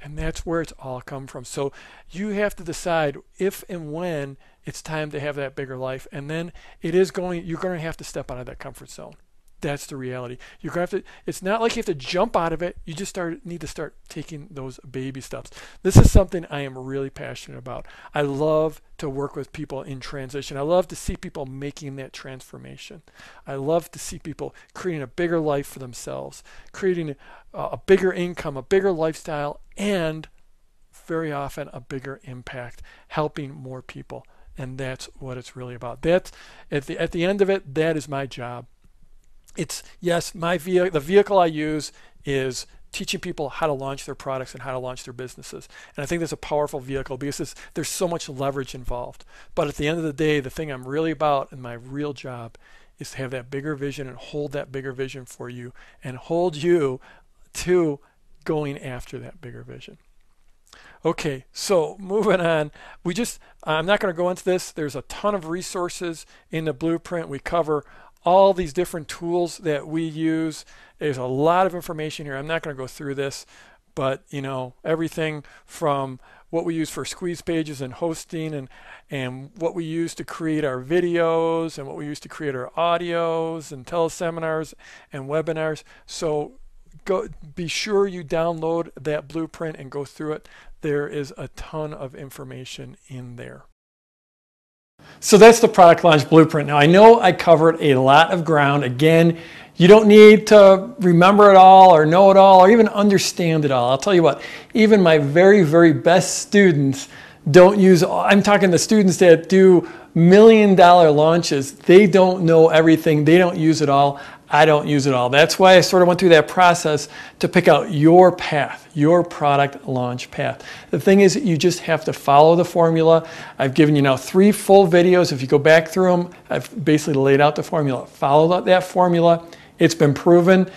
And that's where it's all come from. So you have to decide if and when it's time to have that bigger life. And then you're going to have to step out of that comfort zone. That's the reality. You're going to have to, it's not like you have to jump out of it. You just need to start taking those baby steps. This is something I am really passionate about. I love to work with people in transition. I love to see people making that transformation. I love to see people creating a bigger life for themselves, creating a bigger income, a bigger lifestyle, and very often a bigger impact, helping more people. And that's what it's really about. That's at the end of it, that is my job. It's, yes, the vehicle I use is teaching people how to launch their products and how to launch their businesses. And I think that's a powerful vehicle because there's so much leverage involved. But at the end of the day, the thing I'm really about and my real job is to have that bigger vision and hold that bigger vision for you and hold you to going after that bigger vision. Okay, so moving on, I'm not going to go into this. There's a ton of resources in the blueprint. We cover all these different tools that we use. There's a lot of information here. I'm not going to go through this, but everything from what we use for squeeze pages and hosting and what we use to create our videos and what we use to create our audios and teleseminars and webinars. So be sure you download that blueprint and go through it. There is a ton of information in there. So that's the product launch blueprint. Now I know I covered a lot of ground. Again, you don't need to remember it all or know it all or even understand it all. I'll tell you what, even my very, very best students don't use, I'm talking the students that do million-dollar launches, they don't know everything, they don't use it all. I don't use it all. That's why I sort of went through that process to pick out your path, your product launch path. The thing is, you just have to follow the formula. I've given you now 3 full videos. If you go back through them, I've basically laid out the formula. Follow that formula. It's been proven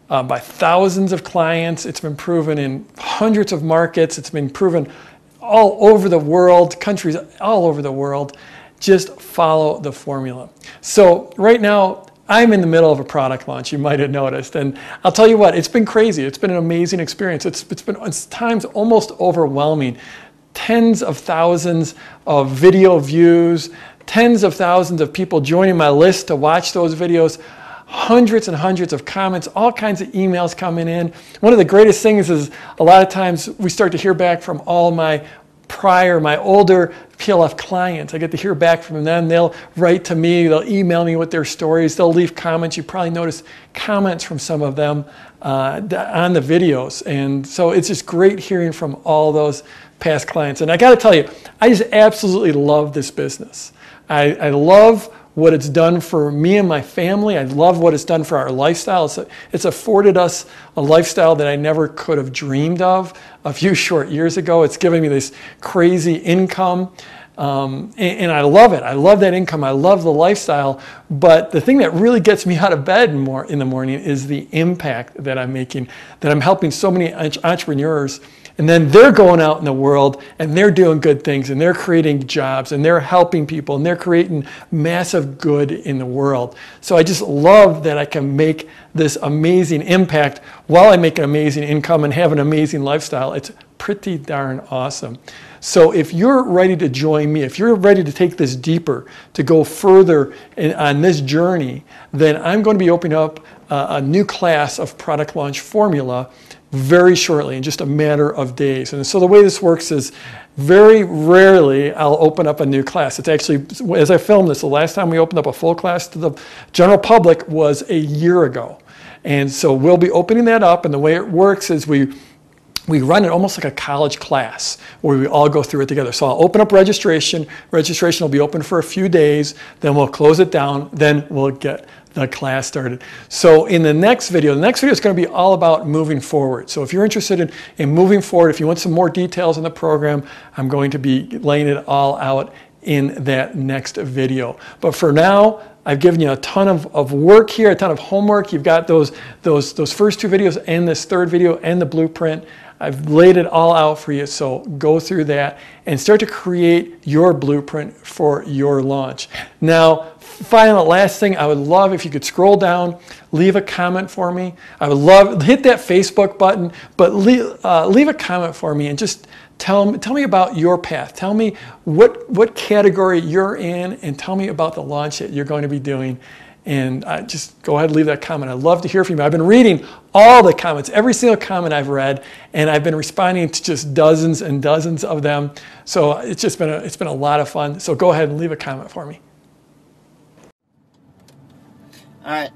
by thousands of clients. It's been proven in hundreds of markets. It's been proven all over the world, countries all over the world. Just follow the formula. So right now, I'm in the middle of a product launch, you might have noticed, and I'll tell you what, it's been crazy. It's been an amazing experience. It's been at times almost overwhelming. Tens of thousands of video views, tens of thousands of people joining my list to watch those videos, hundreds and hundreds of comments, all kinds of emails coming in. One of the greatest things is a lot of times we start to hear back from all my older PLF clients. I get to hear back from them. They'll write to me, they'll email me with their stories, they'll leave comments. You probably noticed comments from some of them on the videos. And so it's just great hearing from all those past clients. And I got to tell you, I just absolutely love this business. I love what it's done for me and my family. I love what it's done for our lifestyle. It's afforded us a lifestyle that I never could have dreamed of a few short years ago. It's given me this crazy income. And I love it. I love that income. I love the lifestyle. But the thing that really gets me out of bed more in the morning is the impact that I'm making, that I'm helping so many entrepreneurs. And then they're going out in the world and they're doing good things and they're creating jobs and they're helping people and they're creating massive good in the world. So I just love that I can make this amazing impact while I make an amazing income and have an amazing lifestyle. It's pretty darn awesome. So if you're ready to join me, if you're ready to take this deeper, to go further on this journey, then I'm going to be opening up a new class of product launch formula very shortly, in just a matter of days. And so the way this works is very rarely I'll open up a new class. It's actually, as I filmed this, the last time we opened up a full class to the general public was a year ago. And so we'll be opening that up, and the way it works is we run it almost like a college class where we all go through it together. So I'll open up registration. Registration will be open for a few days, then we'll close it down, then we'll get the class started. So in the next video is going to be all about moving forward. So if you're interested in moving forward, if you want some more details on the program, I'm going to be laying it all out in that next video. But for now, I've given you a ton of work here, a ton of homework. You've got those first two videos and this third video and the blueprint. I've laid it all out for you, so go through that and start to create your blueprint for your launch. Now, last thing, I would love if you could scroll down, leave a comment for me. I would love, hit that Facebook button, but leave a comment for me and just tell me about your path. Tell me what category you're in and tell me about the launch that you're going to be doing. And just go ahead and leave that comment. I'd love to hear from you. I've been reading all the comments, every single comment I've read, and I've been responding to just dozens and dozens of them. So it's been a lot of fun. So go ahead and leave a comment for me. All right,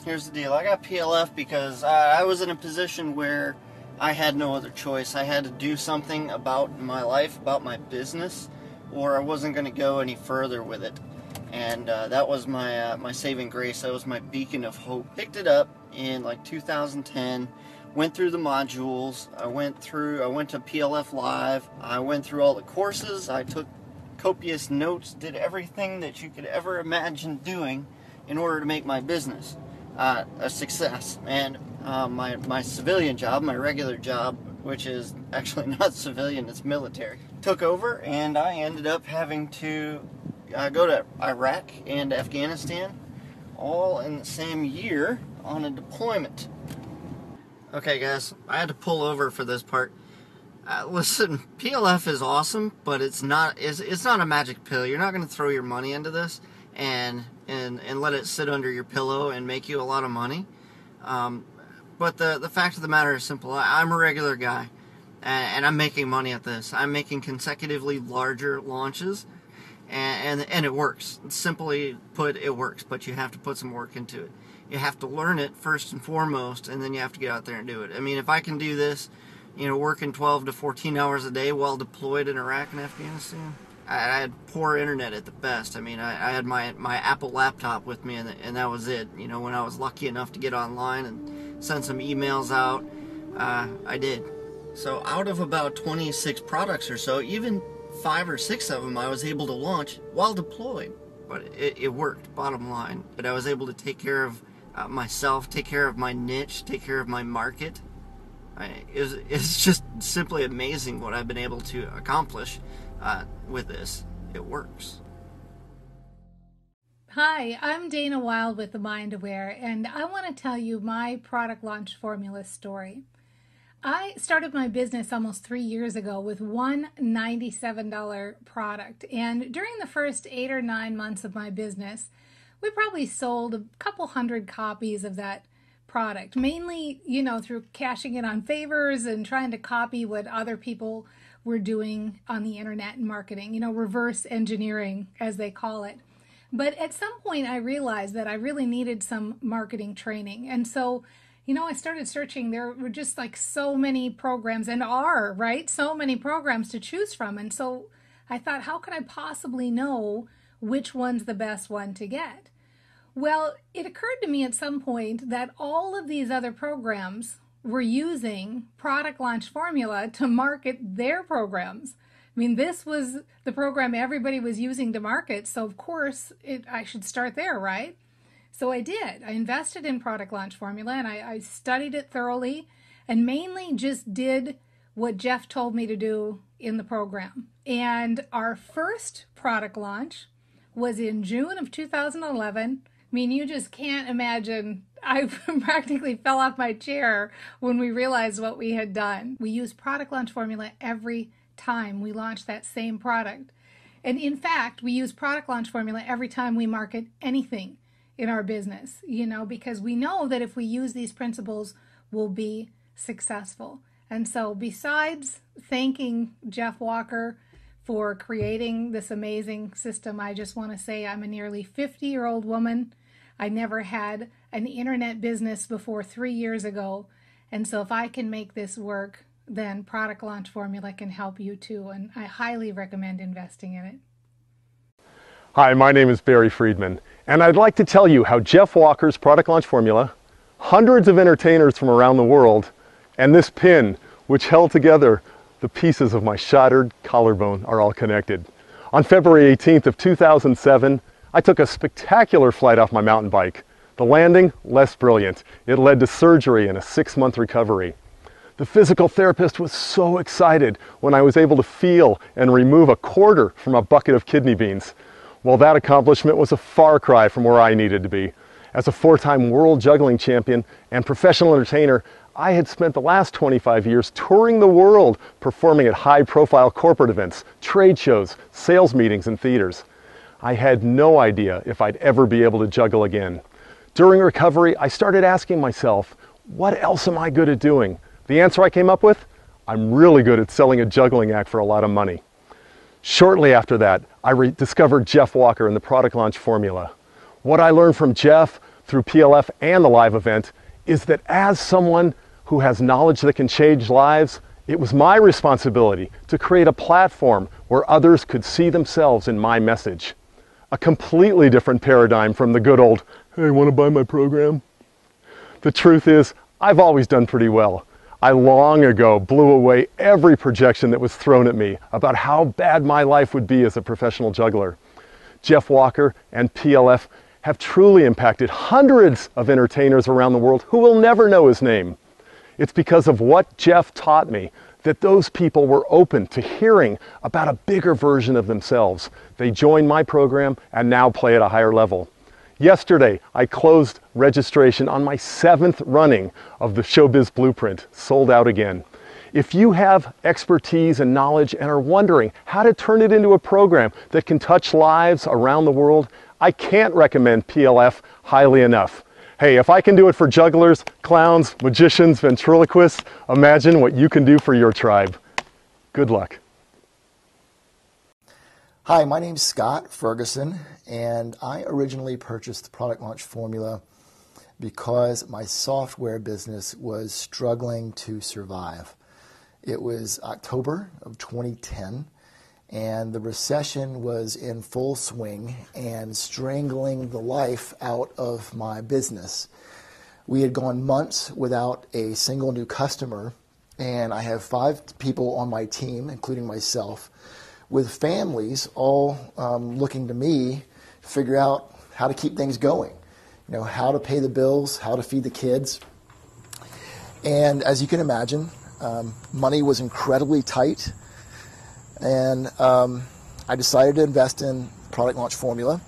here's the deal. I got PLF because I was in a position where I had no other choice. I had to do something about my life, about my business, or I wasn't going to go any further with it. And that was my my saving grace. That was my beacon of hope. Picked it up in like 2010. Went through the modules. I went to PLF Live. I went through all the courses. I took copious notes. Did everything that you could ever imagine doing in order to make my business a success. And my civilian job, my regular job, which is actually not civilian, it's military, took over, and I ended up having to go to Iraq and Afghanistan all in the same year on a deployment. Okay guys, I had to pull over for this part. Listen, PLF is awesome, but it's not a magic pill. You're not going to throw your money into this and let it sit under your pillow and make you a lot of money. But the fact of the matter is simple. I'm a regular guy, and I'm making money at this. I'm making consecutively larger launches, and it works. Simply put, it works, but you have to put some work into it. You have to learn it first and foremost, and then you have to get out there and do it. I mean, if I can do this, working 12 to 14 hours a day while deployed in Iraq and Afghanistan, I had poor internet at the best. I mean, I had my Apple laptop with me, and that was it. When I was lucky enough to get online and send some emails out, I did. So out of about 26 products or so, even 5 or 6 of them I was able to launch while deployed. But it worked, bottom line. But I was able to take care of myself, take care of my niche, take care of my market. It's just simply amazing what I've been able to accomplish with this. It works. Hi, I'm Dana Wild with The Mind Aware, and I want to tell you my product launch formula story. I started my business almost 3 years ago with one $97 product, and during the first 8 or 9 months of my business, we probably sold a couple hundred copies of that product, mainly, through cashing it on favors and trying to copy what other people were doing on the internet and marketing, reverse engineering, as they call it. But at some point, I realized that I really needed some marketing training, and so I started searching. There were just like so many programs, and so many programs to choose from. And so I thought, how could I possibly know which one's the best one to get? Well, it occurred to me at some point that all of these other programs were using product launch formula to market their programs. mean, this was the program everybody was using to market, so of course I should start there, right? So I did. I invested in Product Launch Formula, and I studied it thoroughly and mainly just did what Jeff told me to do in the program. And our first product launch was in June of 2011. I mean, you just can't imagine. I practically fell off my chair when we realized what we had done. We use Product Launch Formula every time we launch that same product. And in fact, we use Product Launch Formula every time we market anything in our business, because we know that if we use these principles, we'll be successful. And so besides thanking Jeff Walker for creating this amazing system, I just want to say I'm a nearly 50-year-old woman. I never had an internet business before 3 years ago. And so if I can make this work, then Product Launch Formula can help you too. And I highly recommend investing in it. Hi, my name is Barry Friedman, and I'd like to tell you how Jeff Walker's Product Launch Formula, hundreds of entertainers from around the world, and this pin, which held together the pieces of my shattered collarbone, are all connected. On February 18th of 2007, I took a spectacular flight off my mountain bike. The landing, less brilliant. It led to surgery and a 6-month recovery. The physical therapist was so excited when I was able to feel and remove a quarter from a bucket of kidney beans. Well, that accomplishment was a far cry from where I needed to be. As a 4-time world juggling champion and professional entertainer, I had spent the last 25 years touring the world, performing at high-profile corporate events, trade shows, sales meetings, and theaters. I had no idea if I'd ever be able to juggle again. During recovery, I started asking myself, what else am I good at doing? The answer I came up with? I'm really good at selling a juggling act for a lot of money. Shortly after that, I discovered Jeff Walker and the Product Launch Formula. What I learned from Jeff through PLF and the live event is that as someone who has knowledge that can change lives, it was my responsibility to create a platform where others could see themselves in my message. A completely different paradigm from the good old, hey, want to buy my program? The truth is, I've always done pretty well. I long ago blew away every projection that was thrown at me about how bad my life would be as a professional juggler. Jeff Walker and PLF have truly impacted hundreds of entertainers around the world who will never know his name. It's because of what Jeff taught me that those people were open to hearing about a bigger version of themselves. They joined my program and now play at a higher level. Yesterday, I closed registration on my 7th running of the Showbiz Blueprint, sold out again. If you have expertise and knowledge and are wondering how to turn it into a program that can touch lives around the world, I can't recommend PLF highly enough. Hey, if I can do it for jugglers, clowns, magicians, ventriloquists, imagine what you can do for your tribe. Good luck. Hi, my name's Scott Ferguson, and I originally purchased the Product Launch Formula because my software business was struggling to survive. It was October of 2010, and the recession was in full swing and strangling the life out of my business. We had gone months without a single new customer, and I have 5 people on my team, including myself, with families all looking to me to figure out how to keep things going. How to pay the bills, how to feed the kids. And as you can imagine, money was incredibly tight. And I decided to invest in Product Launch Formula.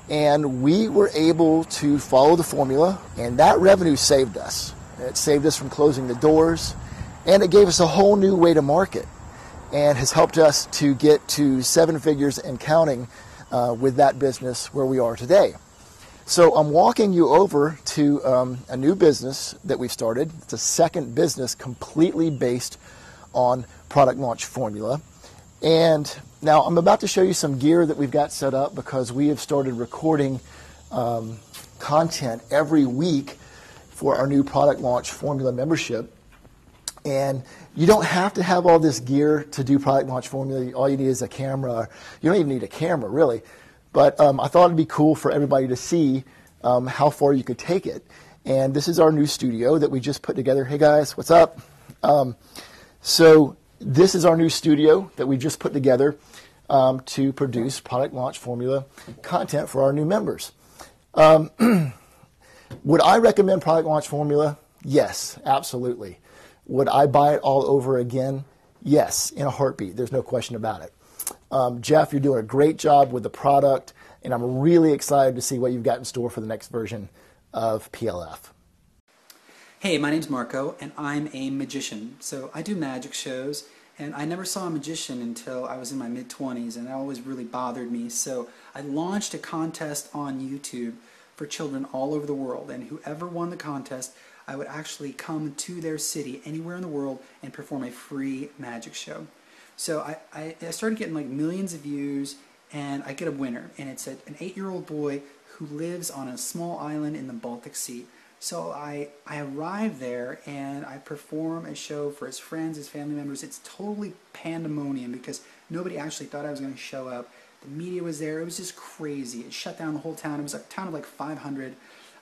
And we were able to follow the formula, and that revenue saved us. It saved us from closing the doors, and it gave us a whole new way to market, and has helped us to get to 7 figures and counting with that business where we are today. So I'm walking you over to a new business that we've started. It's a second business completely based on Product Launch Formula. And now I'm about to show you some gear that we've got set up because we have started recording content every week for our new Product Launch Formula membership. And you don't have to have all this gear to do Product Launch Formula. All you need is a camera. You don't even need a camera, really. But I thought it'd be cool for everybody to see how far you could take it. And this is our new studio that we just put together. Hey guys, what's up? So This is our new studio that we just put together to produce product launch formula content for our new members. Would I recommend product launch formula? Yes, absolutely. Would I buy it all over again? Yes, in a heartbeat. There's no question about it. Jeff, you're doing a great job with the product, and I'm really excited to see what you've got in store for the next version of PLF. Hey, my name's Marco, and I'm a magician. So I do magic shows, and I never saw a magician until I was in my mid-20s, and that always really bothered me. So I launched a contest on YouTube for children all over the world, and whoever won the contest, I would actually come to their city, anywhere in the world, and perform a free magic show. So I started getting like millions of views, and I get a winner, and it's an 8-year-old boy who lives on a small island in the Baltic Sea. So I arrive there, and I perform a show for his friends, his family members. It's totally pandemonium because nobody actually thought I was going to show up. The media was there. It was just crazy. It shut down the whole town. It was a town of like 500,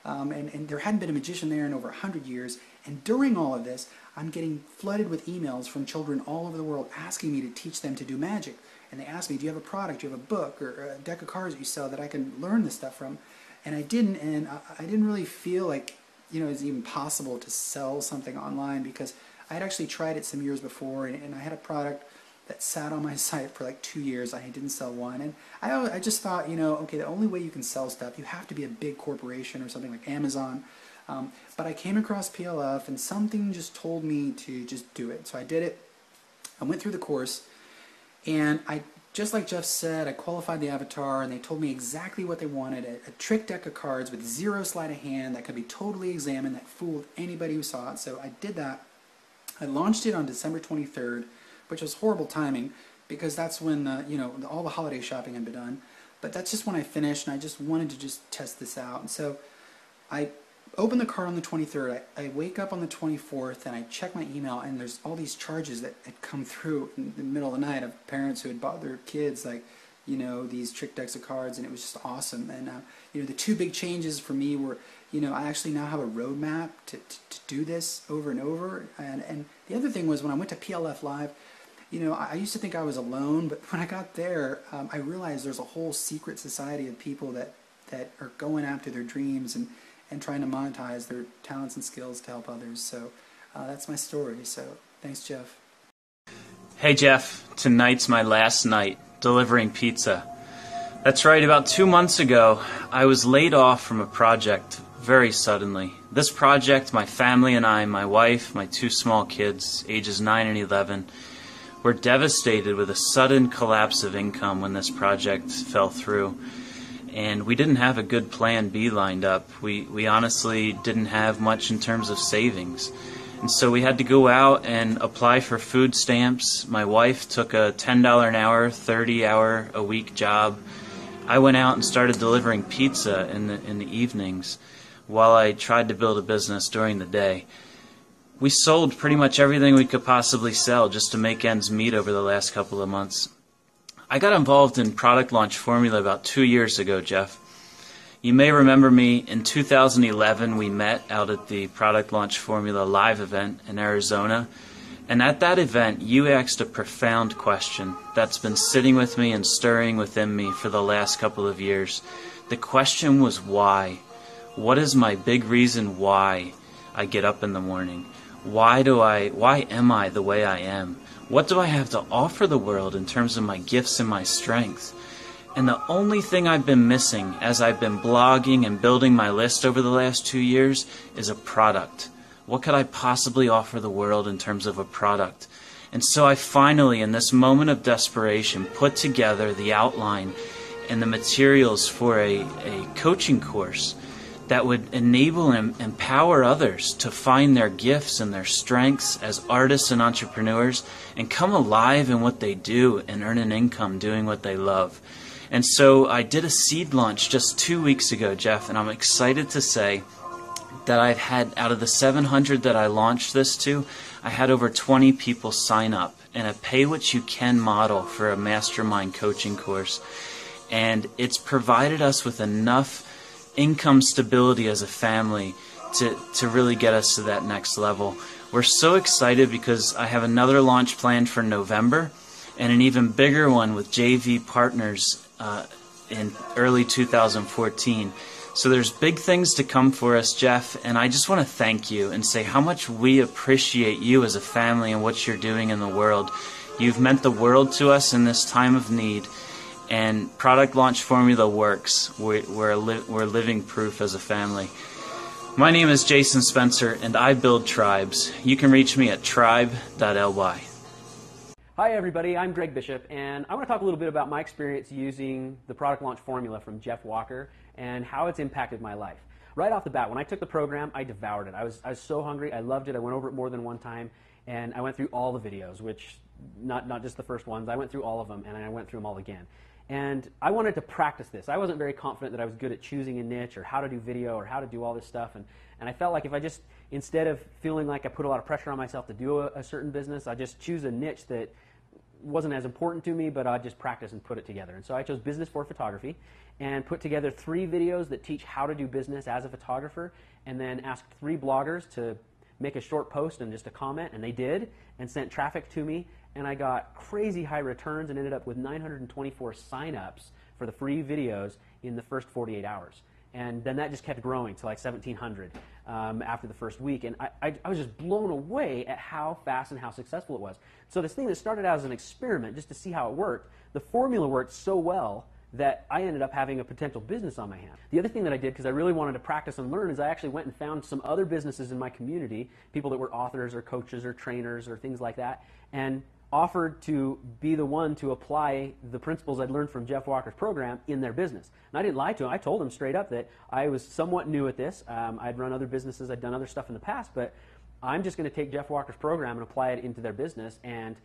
and there hadn't been a magician there in over 100 years. And during all of this, I'm getting flooded with emails from children all over the world asking me to teach them to do magic. And they ask me, do you have a product, do you have a book, or a deck of cards that you sell that I can learn this stuff from? And I didn't, and I didn't really feel like, you know, it's even possible to sell something online because I had actually tried it some years before, and I had a product that sat on my site for like 2 years. I didn't sell one, and I just thought, you know, okay, the only way you can sell stuff, you have to be a big corporation or something like Amazon. But I came across PLF, and something just told me to just do it. So I did it. I went through the course, and just like Jeff said, I qualified the avatar, and they told me exactly what they wanted, a trick deck of cards with 0 sleight of hand that could be totally examined, that fooled anybody who saw it. So I did that. I launched it on December 23rd, which was horrible timing because that's when you know, all the holiday shopping had been done. But that's just when I finished, and I just wanted to just test this out. And so I opened the card on the 23rd. I wake up on the 24th, and I check my email, and there's all these charges that had come through in the middle of the night of parents who had bought their kids, like, you know, these trick decks of cards, and it was just awesome. And you know, the 2 big changes for me were, you know, I actually now have a roadmap to do this over and over. And the other thing was, when I went to PLF Live, you know, I used to think I was alone, but when I got there, I realized there's a whole secret society of people that are going after their dreams and trying to monetize their talents and skills to help others. So that's my story. So thanks, Jeff. Hey, Jeff. Tonight's my last night delivering pizza. That's right. About 2 months ago, I was laid off from a project very suddenly. This project, my family and I, my wife, my 2 small kids, ages 9 and 11, were devastated with a sudden collapse of income when this project fell through. And we didn't have a good plan B lined up. We honestly didn't have much in terms of savings. And so we had to go out and apply for food stamps. My wife took a $10 an hour, 30-hour a week job. I went out and started delivering pizza in the evenings while I tried to build a business during the day. We sold pretty much everything we could possibly sell just to make ends meet over the last couple of months. I got involved in Product Launch Formula about 2 years ago, Jeff. You may remember me. In 2011, we met out at the Product Launch Formula Live event in Arizona. And at that event, you asked a profound question that's been sitting with me and stirring within me for the last couple of years. The question was why? What is my big reason why I get up in the morning? Why am I the way I am? What do I have to offer the world in terms of my gifts and my strength? And the only thing I've been missing as I've been blogging and building my list over the last 2 years is a product. What could I possibly offer the world in terms of a product? And so I finally, in this moment of desperation, put together the outline and the materials for a coaching course that would enable and empower others to find their gifts and their strengths as artists and entrepreneurs and come alive in what they do and earn an income doing what they love. And so I did a seed launch just 2 weeks ago, Jeff, and I'm excited to say that I've had, out of the 700 that I launched this to, I had over 20 people sign up in a pay-what-you-can model for a mastermind coaching course. And it's provided us with enough income stability as a family to really get us to that next level. We're so excited because I have another launch planned for November and an even bigger one with JV partners in early 2014. So there's big things to come for us, Jeff, and I just want to thank you and say how much we appreciate you as a family and what you're doing in the world. You've meant the world to us in this time of need, and Product Launch Formula works. We're living proof as a family. My name is Jason Spencer, and I build tribes. You can reach me at tribe.ly. Hi everybody, I'm Greg Bishop, and I want to talk a little bit about my experience using the Product Launch Formula from Jeff Walker and how it's impacted my life. Right off the bat, when I took the program, I devoured it. I was so hungry, I loved it, I went over it more than one time, and I went through all the videos, which, not just the first ones, I went through all of them, and I went through them all again. And I wanted to practice this. I wasn't very confident that I was good at choosing a niche or how to do video or how to do all this stuff, and I felt like if I just, instead of feeling like I put a lot of pressure on myself to do a certain business, I just choose a niche that wasn't as important to me, but I'd just practice and put it together. And so I chose business for photography and put together 3 videos that teach how to do business as a photographer, and then asked 3 bloggers to make a short post and just a comment, and they did, and sent traffic to me, and I got crazy high returns and ended up with 924 signups for the free videos in the first 48 hours. And then that just kept growing to like 1,700 after the first week. And I was just blown away at how fast and how successful it was. So this thing that started out as an experiment just to see how it worked, the formula worked so well that I ended up having a potential business on my hand. The other thing that I did, because I really wanted to practice and learn, is I actually went and found some other businesses in my community, people that were authors or coaches or trainers or things like that, and offered to be the one to apply the principles I'd learned from Jeff Walker's program in their business. And I didn't lie to them. I told them straight up that I was somewhat new at this. I'd run other businesses. I'd done other stuff in the past, but I'm just going to take Jeff Walker's program and apply it into their business. And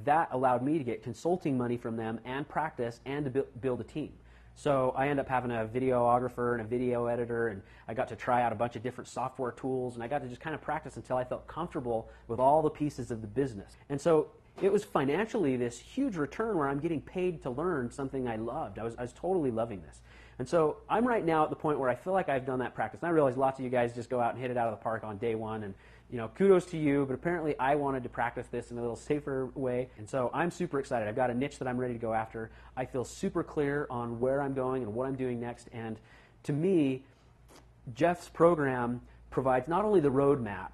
that allowed me to get consulting money from them and practice and to build a team. So I ended up having a videographer and a video editor, and I got to try out a bunch of different software tools, and I got to just kind of practice until I felt comfortable with all the pieces of the business. And so it was financially this huge return where I'm getting paid to learn something I loved. I was totally loving this. And so I'm right now at the point where I feel like I've done that practice. And I realize lots of you guys just go out and hit it out of the park on day one, and kudos to you, but apparently I wanted to practice this in a little safer way. And so I'm super excited. I've got a niche that I'm ready to go after. I feel super clear on where I'm going and what I'm doing next. And to me, Jeff's program provides not only the roadmap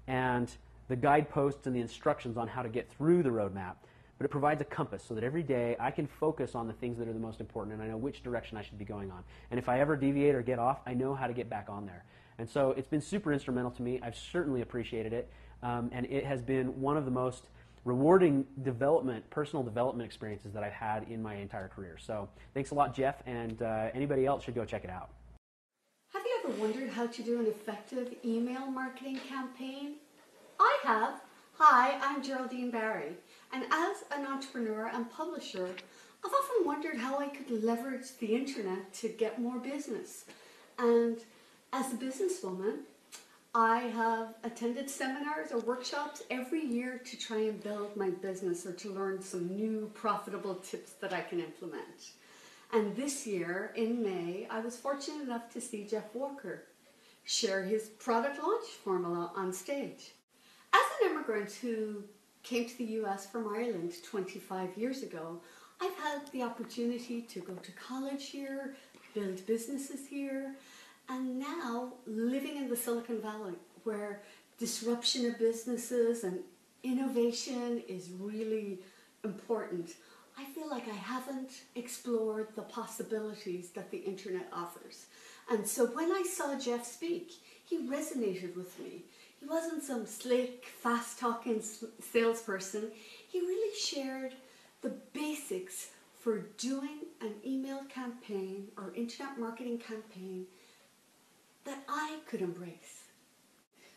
and the guideposts and the instructions on how to get through the roadmap, but it provides a compass so that every day I can focus on the things that are the most important, and I know which direction I should be going on. And if I ever deviate or get off, I know how to get back on there. And so it's been super instrumental to me. I've certainly appreciated it, and it has been one of the most rewarding personal development experiences that I've had in my entire career. So thanks a lot, Jeff, and anybody else should go check it out. Have you ever wondered how to do an effective email marketing campaign? I have. Hi, I'm Geraldine Barry, and as an entrepreneur and publisher, I've often wondered how I could leverage the internet to get more business. And as a businesswoman, I have attended seminars or workshops every year to try and build my business or to learn some new profitable tips that I can implement. And this year, in May, I was fortunate enough to see Jeff Walker share his product launch formula on stage. As an immigrant who came to the US from Ireland 25 years ago, I've had the opportunity to go to college here, build businesses here, and now living in the Silicon Valley, where disruption of businesses and innovation is really important, I feel like I haven't explored the possibilities that the internet offers. And so when I saw Jeff speak, he resonated with me. He wasn't some slick, fast-talking salesperson. He really shared the basics for doing an email campaign or internet marketing campaign that I could embrace.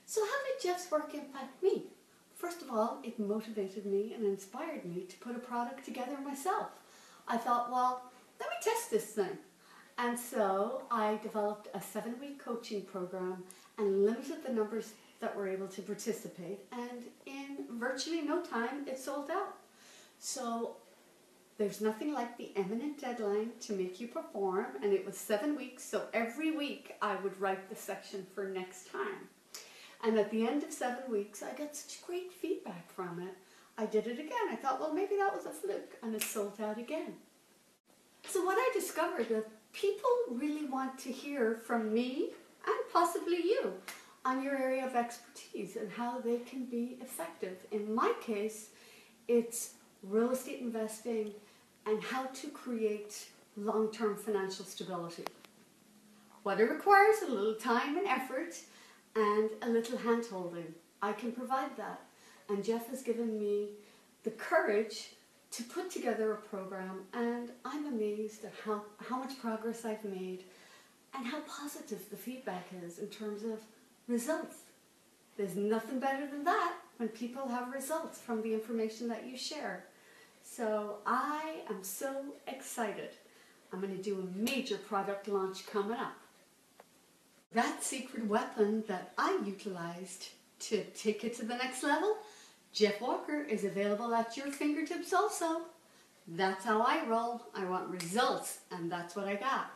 So how did Jeff's work impact me? First of all, it motivated me and inspired me to put a product together myself. I thought, well, let me test this thing. And so I developed a 7-week coaching program and limited the numbers that were able to participate, and in virtually no time it sold out. So there's nothing like the imminent deadline to make you perform, and it was 7 weeks, so every week I would write the section for next time. And at the end of 7 weeks, I got such great feedback from it. I did it again. I thought, well, maybe that was a fluke, and it sold out again. So what I discovered that people really want to hear from me and possibly you on your area of expertise and how they can be effective. In my case, it's real estate investing and how to create long-term financial stability. What it requires a little time and effort and a little hand-holding. I can provide that. And Jeff has given me the courage to put together a program, and I'm amazed at how much progress I've made and how positive the feedback is in terms of results. There's nothing better than that when people have results from the information that you share. So I am so excited. I'm going to do a major product launch coming up. That secret weapon that I utilized to take it to the next level, Jeff Walker, is available at your fingertips also. That's how I roll. I want results, and that's what I got.